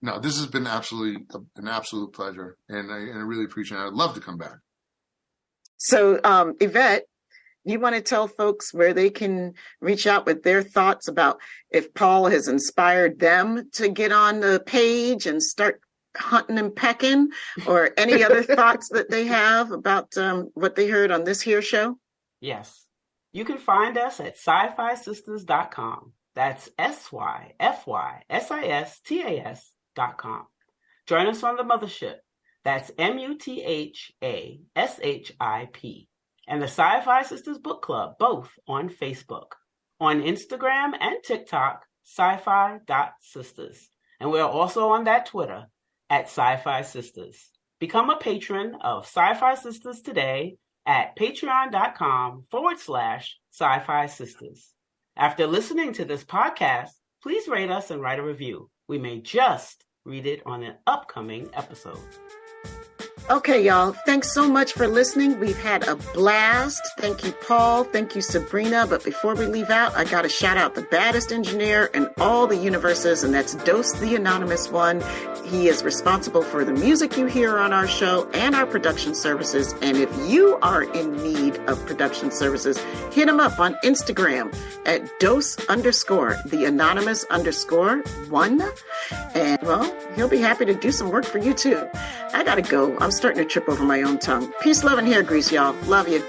No, this has been an absolute pleasure, and I really appreciate it. I'd love to come back. So, Yvette, you want to tell folks where they can reach out with their thoughts about if Paul has inspired them to get on the page and start hunting and pecking, or any other thoughts that they have about what they heard on this here show? Yes. You can find us at SyFysistas.com. That's SyFysistas.com. Join us on the mothership. That's MUTHASHIP. And the SyFy Sistas Book Club, both on Facebook. On Instagram and TikTok, sci-fi.sisters. And we're also on that Twitter at SyFy Sistas. Become a patron of SyFy Sistas today at patreon.com/SyFy Sistas. After listening to this podcast, please rate us and write a review. We may just read it on an upcoming episode. Okay, y'all. Thanks so much for listening. We've had a blast. Thank you, Paul. Thank you, Subrina. But before we leave out, I got to shout out the baddest engineer in all the universes, and that's Dose, the Anonymous One. He is responsible for the music you hear on our show and our production services. And if you are in need of production services, hit him up on Instagram at dose_the_anonymous_1. And, well, he'll be happy to do some work for you, too. I got to go. I'm starting to trip over my own tongue. Peace, love, and hair grease, y'all. Love you.